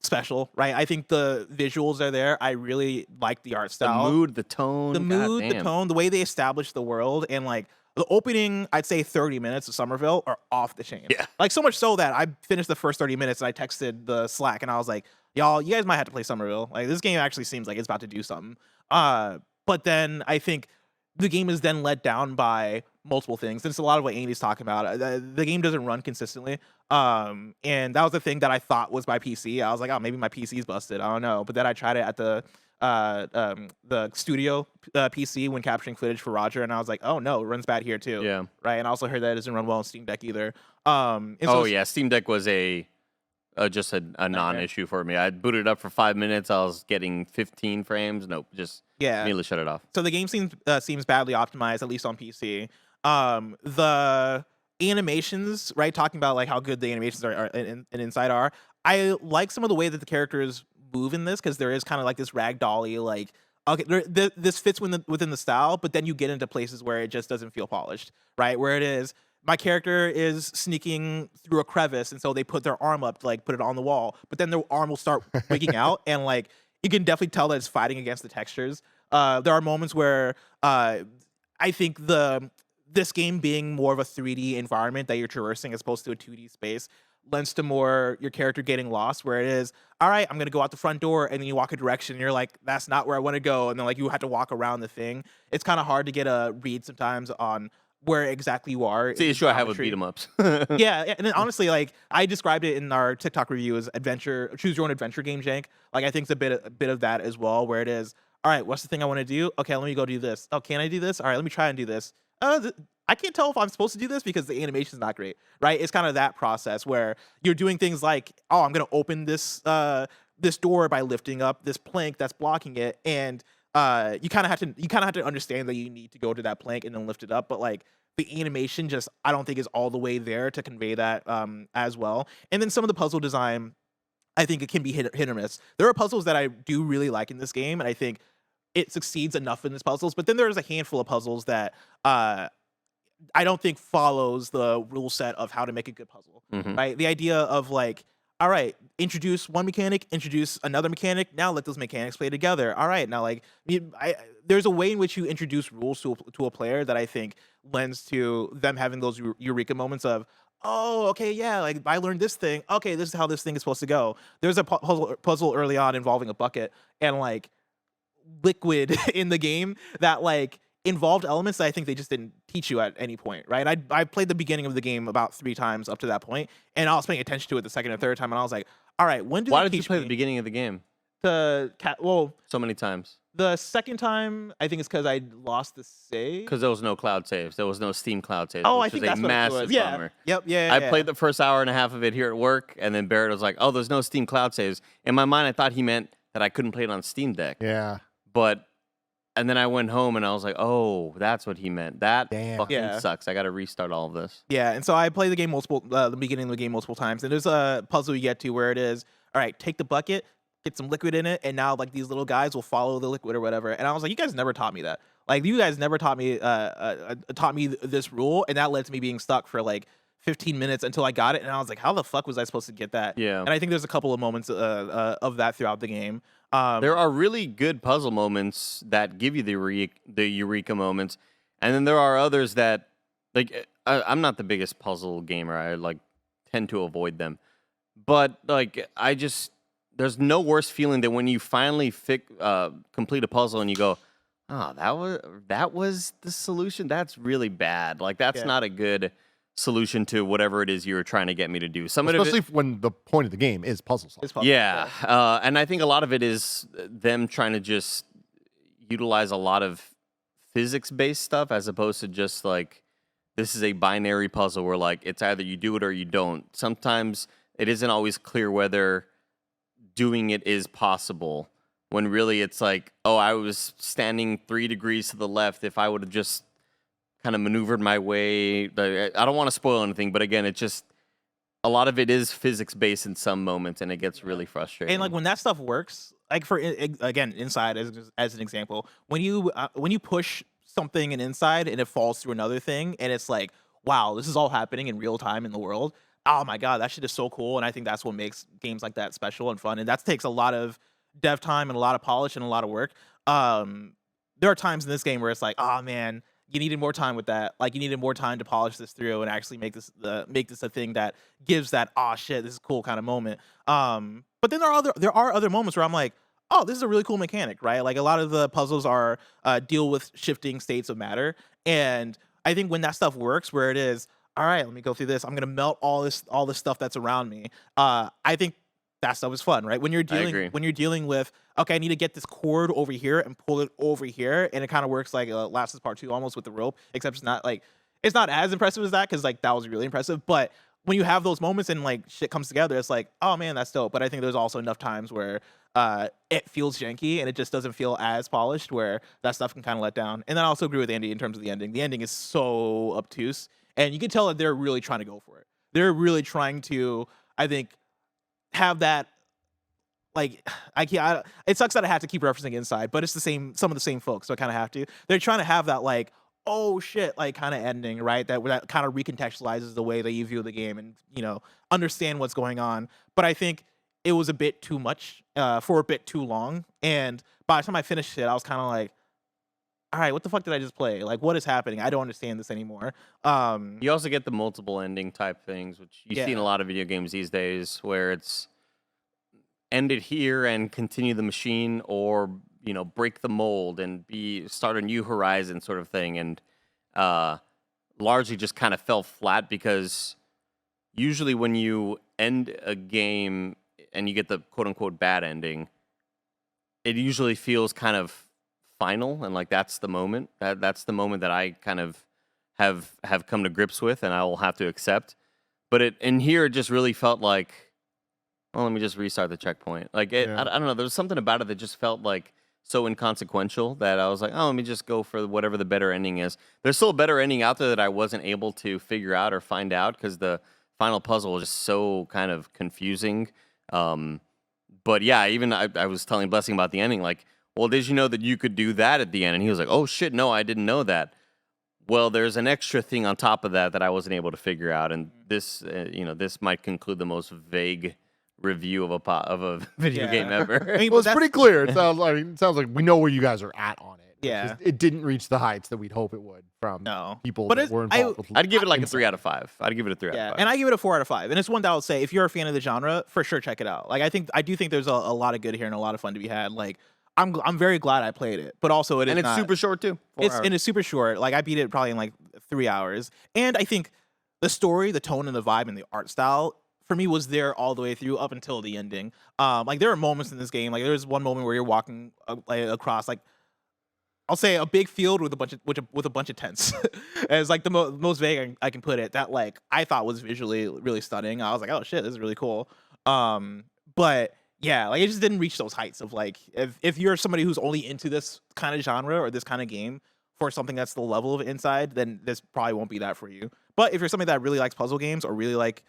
B: special, right? I think the visuals are there. I really like the art style.
C: The mood, the tone.
B: The tone, the way they establish the world, and like the opening, I'd say 30 minutes of Somerville are off the chain.
C: Yeah.
B: Like, so much so that I finished the first 30 minutes and I texted the Slack and I was like, y'all, you guys might have to play Somerville. Like, this game actually seems like it's about to do something. But then I think the game is then let down by multiple things. And it's a lot of what Andy's talking about. The game doesn't run consistently. And that was the thing that I thought was my PC. I was like, oh, maybe my PC's busted. I don't know. But then I tried it at the studio PC when capturing footage for Roger, and I was like, oh no, it runs bad here too.
C: Yeah.
B: Right. And I also heard that it doesn't run well on Steam Deck either.
C: Yeah, Steam Deck was just a non-issue for me. I booted it up for 5 minutes. I was getting 15 frames. Nope, just immediately shut it off.
B: So the game seems badly optimized, at least on PC. The animations, right? Talking about like how good the animations are in Inside are. I like some of the way that the characters move in this, because there is kind of like this ragdolly, like, okay, this fits within the style, but then you get into places where it just doesn't feel polished, right? Where it is, my character is sneaking through a crevice, and so they put their arm up to like put it on the wall, but then their arm will start wigging out, and like you can definitely tell that it's fighting against the textures. There are moments where I think this game being more of a 3D environment that you're traversing as opposed to a 2D space lends to more your character getting lost, where it is, all right, I'm gonna go out the front door, and then you walk a direction, and you're like, that's not where I want to go, and then like you have to walk around the thing. It's kind of hard to get a read sometimes on where exactly you are.
C: It's the issue I have with beat 'em ups.
B: Yeah, and then honestly, like I described it in our TikTok review as choose your own adventure game jank. Like I think it's a bit of that as well, where it is, all right, what's the thing I want to do? Okay, let me go do this. Oh, can I do this? All right, let me try and do this. I can't tell if I'm supposed to do this because the animation's not great, right? It's kind of that process where you're doing things like, oh, I'm gonna open this this door by lifting up this plank that's blocking it, and you kind of have to understand that you need to go to that plank and then lift it up, but like the animation just I don't think is all the way there to convey that as well. And then some of the puzzle design, I think it can be hit or miss. There are puzzles that I do really like in this game, and I think it succeeds enough in these puzzles. But then there's a handful of puzzles that I don't think follows the rule set of how to make a good puzzle. Right? The idea of like, all right, introduce one mechanic, introduce another mechanic. Now let those mechanics play together. All right, now like there's a way in which you introduce rules to a player that I think lends to them having those eureka moments of, oh, okay, yeah, like I learned this thing. Okay, this is how this thing is supposed to go. There's a puzzle early on involving a bucket and like liquid in the game that like involved elements that I think they just didn't teach you at any point, right? I played the beginning of the game about 3 times up to that point, and I was paying attention to it the second or third time, and I was like, all right, when do
C: Why
B: they
C: did you
B: teach
C: play
B: me
C: the beginning of the game
B: well,
C: so many times?
B: the second time I think it's because I lost the save.
C: Because there was no cloud saves. There was no Steam cloud saves.
B: Oh,
C: which
B: I think
C: was
B: that's
C: a
B: what it
C: massive
B: was. Yeah.
C: bummer.
B: Yep. Yeah.
C: I played the first hour and a half of it here at work, and then Barrett was like, "Oh, there's no Steam cloud saves." In my mind, I thought he meant that I couldn't play it on Steam Deck.
A: Yeah.
C: And then I went home and I was like, "Oh, that's what he meant. That
A: Damn.
C: fucking
B: Yeah.
C: sucks. I got to restart all of this."
B: Yeah, and so I played the game the beginning of the game multiple times, and there's a puzzle you get to where it is, all right, take the bucket, get some liquid in it, and now like these little guys will follow the liquid or whatever. And I was like, you guys never taught me that. Like you guys never taught me this rule, and that led to me being stuck for like 15 minutes until I got it, and I was like, how the fuck was I supposed to get that?
C: Yeah.
B: And I think there's a couple of moments of that throughout the game.
C: There are really good puzzle moments that give you the eureka moments, and then there are others that, like, I'm not the biggest puzzle gamer. I like tend to avoid them, but like there's no worse feeling than when you finally complete a puzzle and you go, oh, that was the solution. That's really bad. Like that's not a good solution to whatever it is you were trying to get me to do.
A: Especially when the point of the game is puzzle solving.
C: Yeah, and I think a lot of it is them trying to just utilize a lot of physics-based stuff as opposed to just like, this is a binary puzzle where like it's either you do it or you don't. Sometimes it isn't always clear whether doing it is possible, when really it's like, oh, I was standing 3 degrees to the left. If I would have just kind of maneuvered my way. I don't want to spoil anything, but again, it just, a lot of it is physics based in some moments, and it gets really frustrating.
B: And like when that stuff works, like for again, Inside as an example, when you push something in Inside and it falls through another thing, and it's like, wow, this is all happening in real time in the world. Oh my god, that shit is so cool, and I think that's what makes games like that special and fun. And that takes a lot of dev time and a lot of polish and a lot of work. There are times in this game where it's like, oh man, you needed more time with that. Like you needed more time to polish this through and actually make this a thing that gives that, oh shit, this is cool kind of moment. But then there are other moments where I'm like, oh, this is a really cool mechanic, right? Like a lot of the puzzles are deal with shifting states of matter, and I think when that stuff works, where it is, all right, let me go through this. I'm gonna melt all this stuff that's around me. I think that stuff is fun, right? When you're dealing with, okay, I need to get this cord over here and pull it over here, and it kind of works like Last is Part 2 almost with the rope, except it's not as impressive as that, because like that was really impressive. But when you have those moments and like shit comes together, it's like, oh man, that's dope. But I think there's also enough times where it feels janky and it just doesn't feel as polished, where that stuff can kind of let down. And then I also agree with Andy in terms of the ending. The ending is so obtuse, and you can tell that they're really trying to go for it. They're really trying to, I think, have that, like, it sucks that I have to keep referencing Inside, but it's some of the same folks, so I kind of have to. They're trying to have that like, oh shit, like kind of ending, right? That kind of recontextualizes the way that you view the game and, you know, understand what's going on. But I think it was a bit too much for a bit too long, and by the time I finished it, I was kind of like, all right, what the fuck did I just play? Like, what is happening? I don't understand this anymore.
C: You also get the multiple ending type things, which you see in a lot of video games these days, where it's end it here and continue the machine, or break the mold and start a new horizon sort of thing, and largely just kind of fell flat because usually when you end a game and you get the quote unquote bad ending, it usually feels kind of final, and like that's the moment that's the moment that I kind of have come to grips with, and I will have to accept. But in here, it just really felt like, well, let me just restart the checkpoint. Like I don't know, there was something about it that just felt like so inconsequential that I was like, oh, let me just go for whatever the better ending is. There's still a better ending out there that I wasn't able to figure out or find out because the final puzzle was just so kind of confusing. But yeah, even I was telling Blessing about the ending, like, well, did you know that you could do that at the end? And he was like, oh shit, no, I didn't know that. Well, there's an extra thing on top of that I wasn't able to figure out, and this, this might conclude the most vague review of a video game ever.
B: I mean,
A: well, it's pretty clear. It sounds like we know where you guys are at on it.
B: Yeah,
A: it didn't reach the heights that we'd hope it would from people
B: but
A: that were involved.
C: I'd give it like a 3 out of 5. I'd give it a 3 out of 5.
B: And I give it a 4 out of 5. And it's one that I would say, if you're a fan of the genre, for sure check it out. Like I do think there's a lot of good here and a lot of fun to be had. Like I'm very glad I played it, but also it's
C: super short too.
B: It's super short. Like I beat it probably in like 3 hours, and I think the story, the tone, and the vibe, and the art style for me was there all the way through up until the ending. Like there are moments in this game. Like there's one moment where you're walking across like, I'll say, a big field with a bunch of tents. As like the most vague I can put it. That like I thought was visually really stunning. I was like, oh shit, this is really cool. But yeah, like it just didn't reach those heights of like, if you're somebody who's only into this kind of genre or this kind of game for something that's the level of Inside, then this probably won't be that for you. But if you're somebody that really likes puzzle games or really likes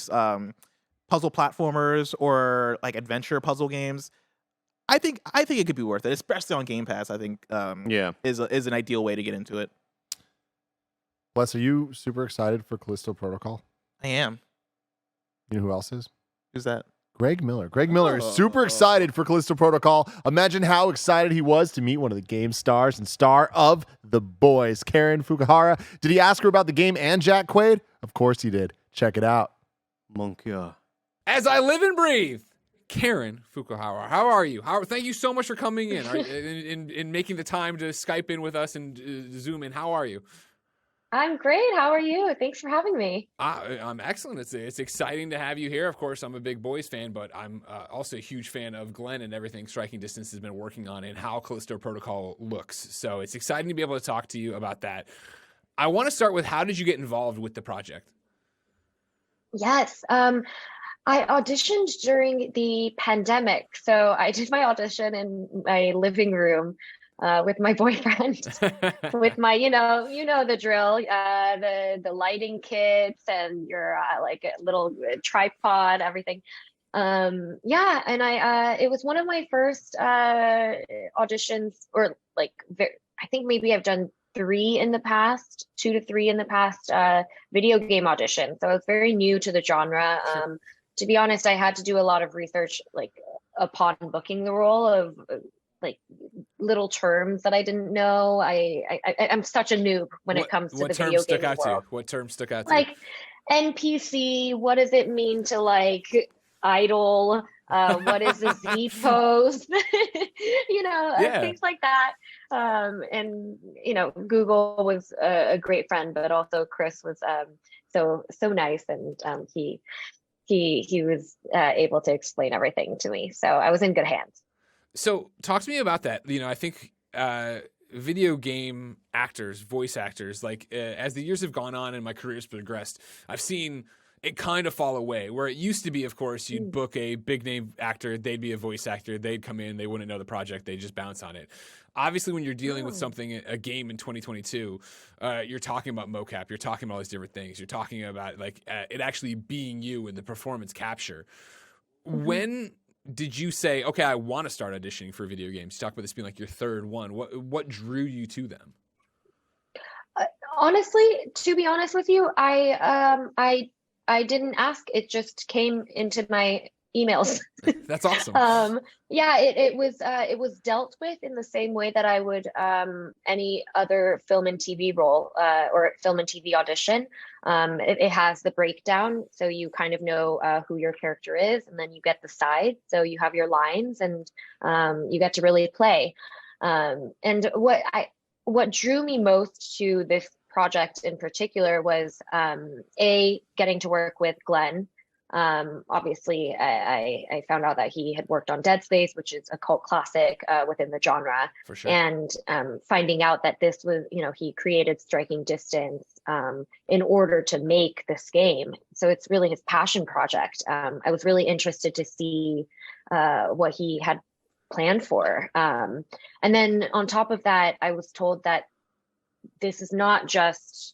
B: puzzle platformers or like adventure puzzle games, I think it could be worth it, especially on Game Pass. I think is an ideal way to get into it.
A: Wes, are you super excited for Callisto Protocol?
B: I am.
A: You know who else is?
B: Who's that?
A: Greg Miller. Greg Miller is super excited for Callisto Protocol. Imagine how excited he was to meet one of the game stars and star of The Boys, Karen Fukuhara. Did he ask her about the game and Jack Quaid? Of course he did. Check it out.
C: Monkey.
D: As I live and breathe, Karen Fukuhara. How are you? Thank you so much for coming in and making the time to Skype in with us and Zoom in. How are you?
E: I'm great. How are you? Thanks for having me.
D: I'm excellent. It's exciting to have you here. Of course, I'm a big Boys fan, but I'm also a huge fan of Glenn and everything Striking Distance has been working on and how Callisto Protocol looks. So it's exciting to be able to talk to you about that. I want to start with, how did you get involved with the project?
E: Yes. I auditioned during the pandemic. So I did my audition in my living room with my boyfriend, with my, you know the drill, the lighting kits and your like a little tripod, everything. And it was one of my first auditions, or like I think maybe I've done 3 in the past, 2 to 3 in the past video game auditions. So I was very new to the genre.
D: Sure.
E: To be honest, I had to do a lot of research, like upon booking the role, of like little terms that I didn't know. I'm such a noob when it comes to the video game world.
D: What terms stuck out to you?
E: Like NPC, what does it mean to like idle? What is a Z pose? Things like that. And Google was a great friend, but also Chris was so nice, and he was able to explain everything to me. So I was in good hands.
D: So talk to me about that. I think video game actors, voice actors, like as the years have gone on and my career's progressed, I've seen it kind of fall away. Where it used to be, of course, you'd book a big name actor, they'd be a voice actor, they'd come in, they wouldn't know the project, they just bounce on it. Obviously, when you're dealing with something, a game in 2022, you're talking about mocap, you're talking about all these different things, you're talking about like it actually being you and the performance capture. Mm-hmm. When did you say, okay, I want to start auditioning for video games? You talk about this being like your third one. What drew you to them?
E: Honestly, to be honest with you, I didn't ask. It just came into my emails.
D: That's awesome.
E: Yeah, it was dealt with in the same way that I would any other film and TV role or film and TV audition. It has the breakdown, so you kind of know who your character is, and then you get the sides, so you have your lines, and you get to really play. And what drew me most to this project in particular was getting to work with Glenn. Obviously, I found out that he had worked on Dead Space, which is a cult classic within the genre.
D: For sure.
E: And finding out that this was, he created Striking Distance in order to make this game. So it's really his passion project. I was really interested to see what he had planned for. And then on top of that, I was told that this is not just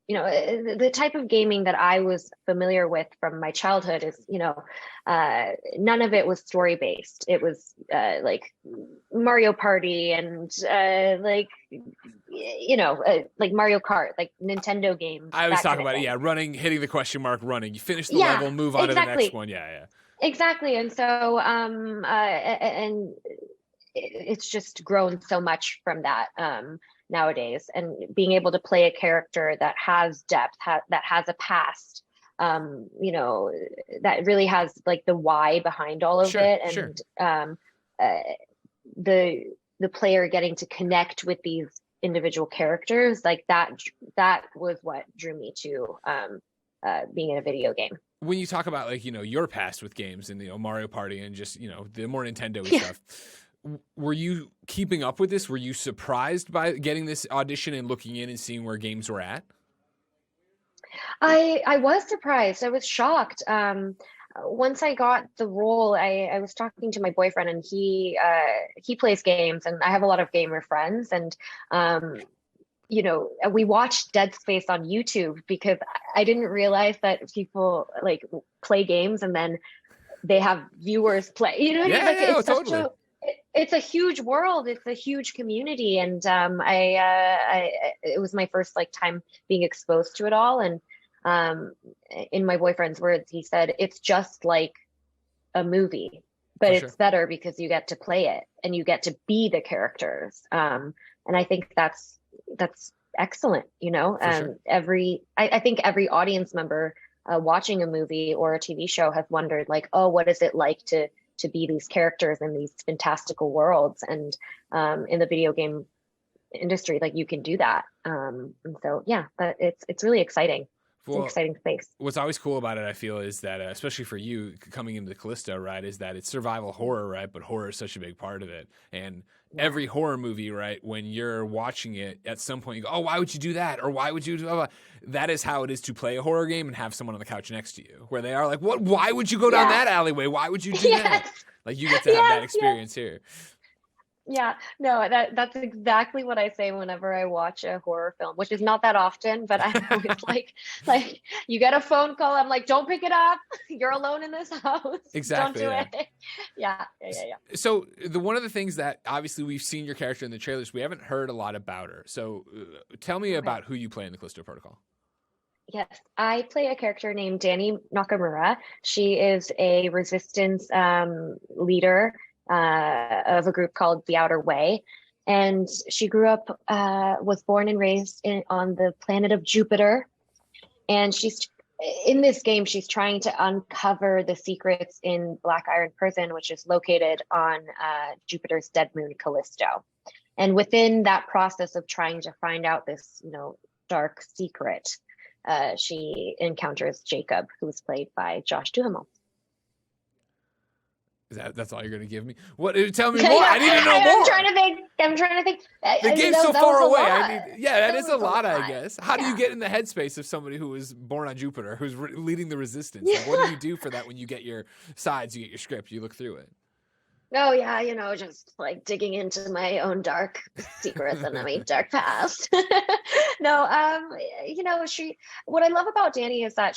E: the type of gaming that I was familiar with from my childhood is, none of it was story based. It was like Mario Party and like Mario Kart, like Nintendo games.
D: I always talk about it. Yeah, running, hitting the question mark, running. You finish the level, move on to the next one. Yeah.
E: Exactly. And so, and it's just grown so much from that. Nowadays, and being able to play a character that has depth, that has a past, that really has like the why behind all of it, and the player getting to connect with these individual characters, like that was what drew me to being in a video game.
D: When you talk about your past with games and Mario Party and just the more Nintendo-y stuff. Were you keeping up with this? Were you surprised by getting this audition and looking in and seeing where games were at?
E: I was surprised. I was shocked. Once I got the role, I was talking to my boyfriend, and he plays games, and I have a lot of gamer friends, and we watched Dead Space on YouTube because I didn't realize that people like play games and then they have viewers play. You know what I mean? Like,
D: totally.
E: It's a huge world. It's a huge community, and it was my first time being exposed to it all. And in my boyfriend's words, he said it's just like a movie, but it's better because you get to play it and you get to be the characters. And I think that's excellent. I think every audience member watching a movie or a TV show has wondered, what is it like to be these characters in these fantastical worlds, and in the video game industry, you can do that. And so, but it's really exciting. It's an exciting space.
D: What's always cool about it, I feel, is that especially for you coming into Callisto, right, is that it's survival horror, right? But horror is such a big part of it. And every horror movie, right, when you're watching it, at some point you go, oh, why would you do that? Or why would you do that? That is how it is to play a horror game and have someone on the couch next to you, where they are like, what? Why would you go down that alleyway? Why would you do that? You get to have that experience here.
E: Yeah, no, that's exactly what I say whenever I watch a horror film, which is not that often, but I'm always like you get a phone call, I'm like, don't pick it up. You're alone in this house.
D: Exactly.
E: Don't do it. Yeah.
D: So one of the things that obviously we've seen your character in the trailers, we haven't heard a lot about her. So tell me about who you play in the Callisto Protocol.
E: Yes, I play a character named Dani Nakamura. She is a resistance leader of a group called The Outer Way. And she grew up, was born and raised on the planet of Jupiter. And in this game, she's trying to uncover the secrets in Black Iron Prison, which is located on Jupiter's dead moon, Callisto. And within that process of trying to find out this, dark secret, she encounters Jacob, who was played by Josh Duhamel.
D: That's all you're going to give me? What? Tell me more. I need to know more.
E: I'm trying to think.
D: The game's so far away. That is a lot, I guess. How do you get in the headspace of somebody who was born on Jupiter, who's leading the resistance? What do you do for that when you get your sides, you get your script, you look through it?
E: Oh yeah, just digging into my own dark secrets and my dark past. No, what I love about Dani is that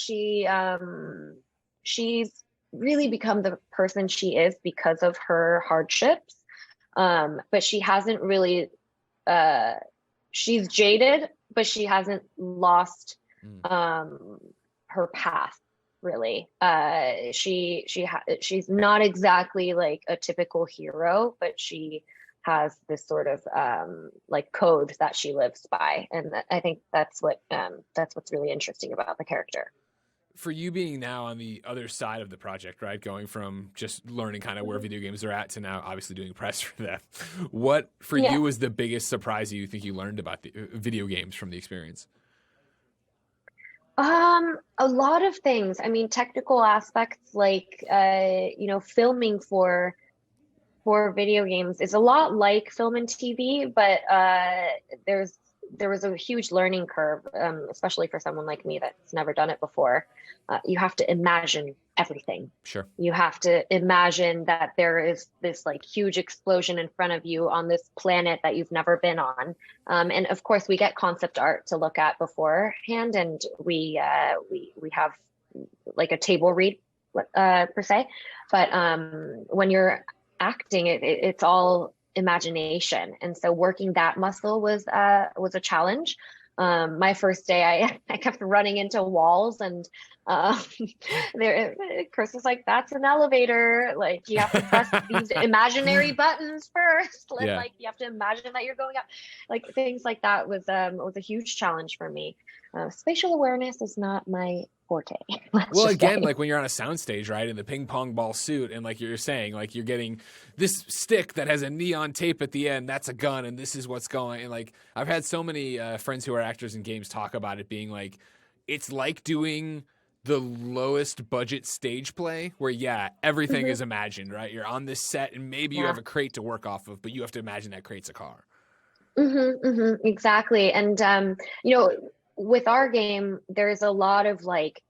E: she's really become the person she is because of her hardships. But she hasn't really, she's jaded, but she hasn't lost her path. really. She's not exactly like a typical hero, but she has this sort of like code that she lives by, and I think that's what's really interesting about the character.
D: For you being now on the other side of the project, right? Going from just learning kind of where video games are at to now obviously doing press for them. What for you was the biggest surprise you think you learned about the video games from the experience?
E: A lot of things. I mean, technical aspects like filming for video games is a lot like film and TV, but there was a huge learning curve, especially for someone like me that's never done it before. You have to imagine everything.
D: Sure.
E: You have to imagine that there is this like huge explosion in front of you on this planet that you've never been on. And of course we get concept art to look at beforehand, and we have like a table read per se. But when you're acting, it's all imagination, and so working that muscle was a challenge. My first day, I kept running into walls, and Chris was like, "That's an elevator. Like you have to press these imaginary buttons first.
D: Yeah.
E: Like you have to imagine that you're going up." Like things like that was a huge challenge for me. Spatial awareness is not my forte.
D: Well, again, like when you're on a soundstage, right, in the ping pong ball suit, and like you're saying, like you're getting this stick that has a neon tape at the end, that's a gun, and this is what's going. And like I've had so many friends who are actors in games talk about it being like, it's like doing the lowest budget stage play where, everything is imagined, right? You're on this set, and maybe you have a crate to work off of, but you have to imagine that crate's a car.
E: Exactly. And, with our game, there's a lot of like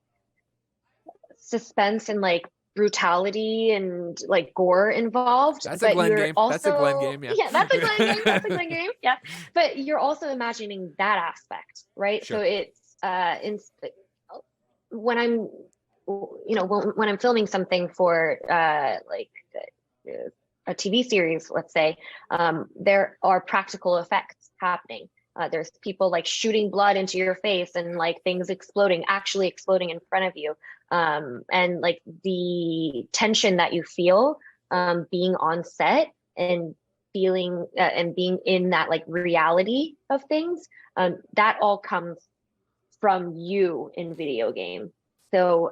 E: suspense and like brutality and like gore involved.
D: That's a Glenn game. That's a Glenn game. Yeah.
E: Yeah, that's a Glenn game. That's a Glenn game. Yeah. But you're also imagining that aspect, right?
D: Sure.
E: So it's when I'm, when I'm filming something for like a TV series, let's say, there are practical effects happening. There's people like shooting blood into your face and like things actually exploding in front of you. And like the tension that you feel being on set and feeling and being in that like reality of things, that all comes from you in video game. So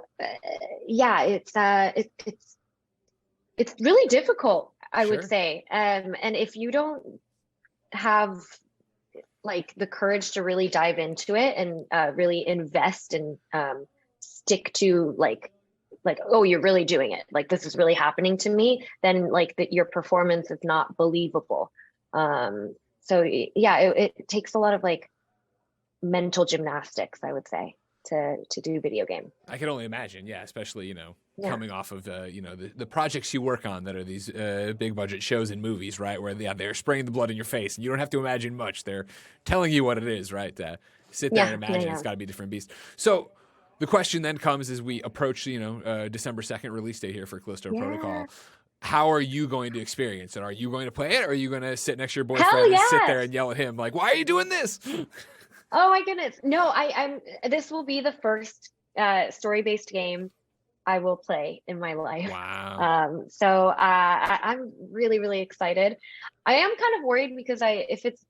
E: it's really difficult, I would say. And if you don't have like the courage to really dive into it and really invest and stick to like, oh, you're really doing it. Like this is really happening to me. Then like your performance is not believable. It takes a lot of like mental gymnastics, I would say, to do video game.
D: I can only imagine, especially coming off of the projects you work on that are these big budget shows and movies, right? Where they're spraying the blood in your face, and you don't have to imagine much. They're telling you what it is, right? Sit there and imagine. It's got to be a different beast. So the question then comes as we approach December 2nd release date here for Callisto Protocol. How are you going to experience it? Are you going to play it, or are you going to sit next to your boyfriend and sit there and yell at him like, "Why are you doing this?"
E: Oh my goodness. No, this will be the first story-based game I will play in my life.
D: Wow.
E: So I'm really, really excited. I am kind of worried because if it's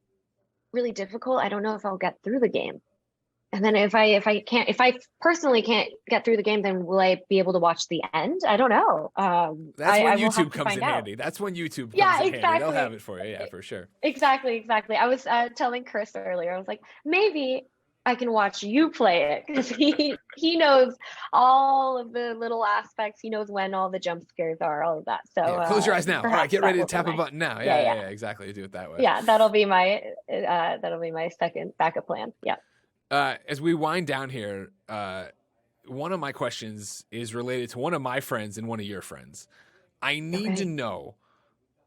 E: really difficult, I don't know if I'll get through the game. And then if I personally can't get through the game, then will I be able to watch the end? I don't know.
D: That's when YouTube comes in handy. That's when YouTube comes in handy. They'll have it for you. Yeah, for sure.
E: Exactly. I was telling Chris earlier, I was like, maybe I can watch you play it because he knows all of the little aspects. He knows when all the jump scares are, all of that. So
D: close your eyes now. All right, get ready to tap a button now. Yeah, exactly. Do it that way.
E: Yeah, that'll be my second backup plan. Yeah.
D: As we wind down here, one of my questions is related to one of my friends and one of your friends. I need to know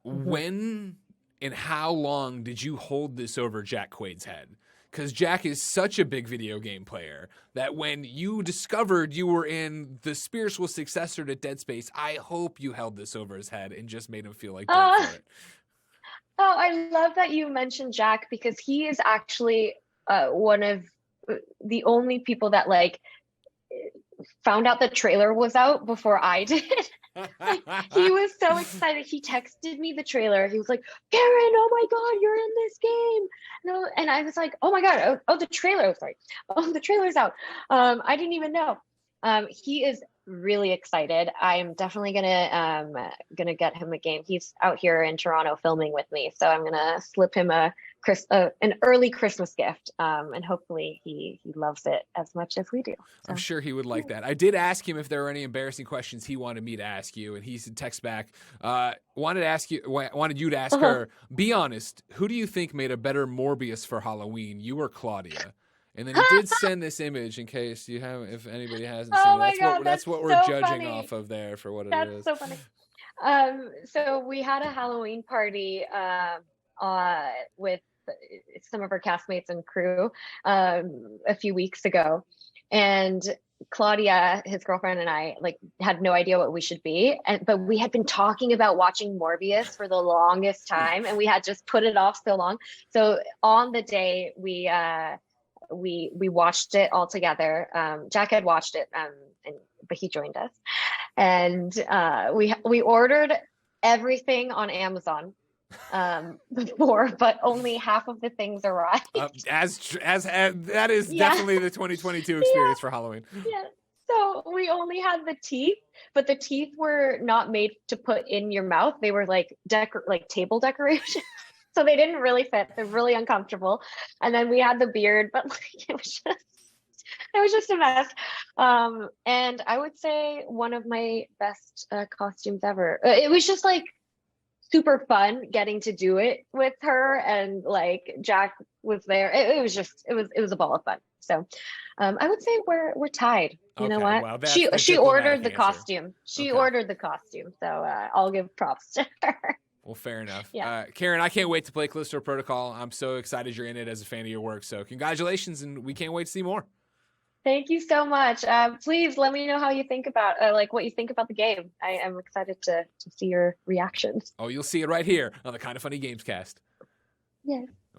D: when and how long did you hold this over Jack Quaid's head? Because Jack is such a big video game player that when you discovered you were in the spiritual successor to Dead Space, I hope you held this over his head and just made him feel like dirt for it.
E: Oh, I love that you mentioned Jack because he is actually one of the only people that like found out the trailer was out before I did. Like, he was so excited. He texted me the trailer. He was like, Karen, oh my God, you're in this game. No, and I was like, oh my God, the trailer. Sorry. Oh, the trailer's out. I didn't even know. He is really excited. I'm definitely gonna get him a game. He's out here in Toronto filming with me, so I'm gonna slip him an early Christmas gift, and hopefully he loves it as much as we do. So.
D: I'm sure he would like that. I did ask him if there were any embarrassing questions he wanted me to ask you, and he said text back, wanted you to ask her, be honest, who do you think made a better Morbius for Halloween, you or Claudia? And then he did send this image in case if anybody hasn't seen it. That's what we're judging
E: funny.
D: Off of there for what
E: That's
D: it is.
E: So funny. So we had a Halloween party with some of our castmates and crew a few weeks ago, and Claudia, his girlfriend, and I had no idea what we should be, but we had been talking about watching Morbius for the longest time, and we had just put it off so long. So on the day we watched it all together. Jack had watched it, but he joined us, and we ordered everything on Amazon before, but only half of the things arrived.
D: As that is definitely the 2022 experience for Halloween.
E: Yeah. So we only had the teeth, but the teeth were not made to put in your mouth. They were like table decoration. So they didn't really fit. They're really uncomfortable. And then we had the beard, but it was just a mess. And I would say one of my best costumes ever. It was just super fun getting to do it with her, and Jack was there. It was a ball of fun. So I would say we're tied. You know what?
D: Well,
E: she ordered the costume. She ordered the costume. So I'll give props to her.
D: Well, fair enough.
E: Yeah.
D: Karen, I can't wait to play Callisto Protocol. I'm so excited you're in it as a fan of your work. So congratulations, and we can't wait to see more.
E: Thank you so much. Please let me know how you think about what you think about the game. I am excited to see your reactions.
D: Oh, you'll see it right here on the KindaFunny Gamescast.
E: Yes.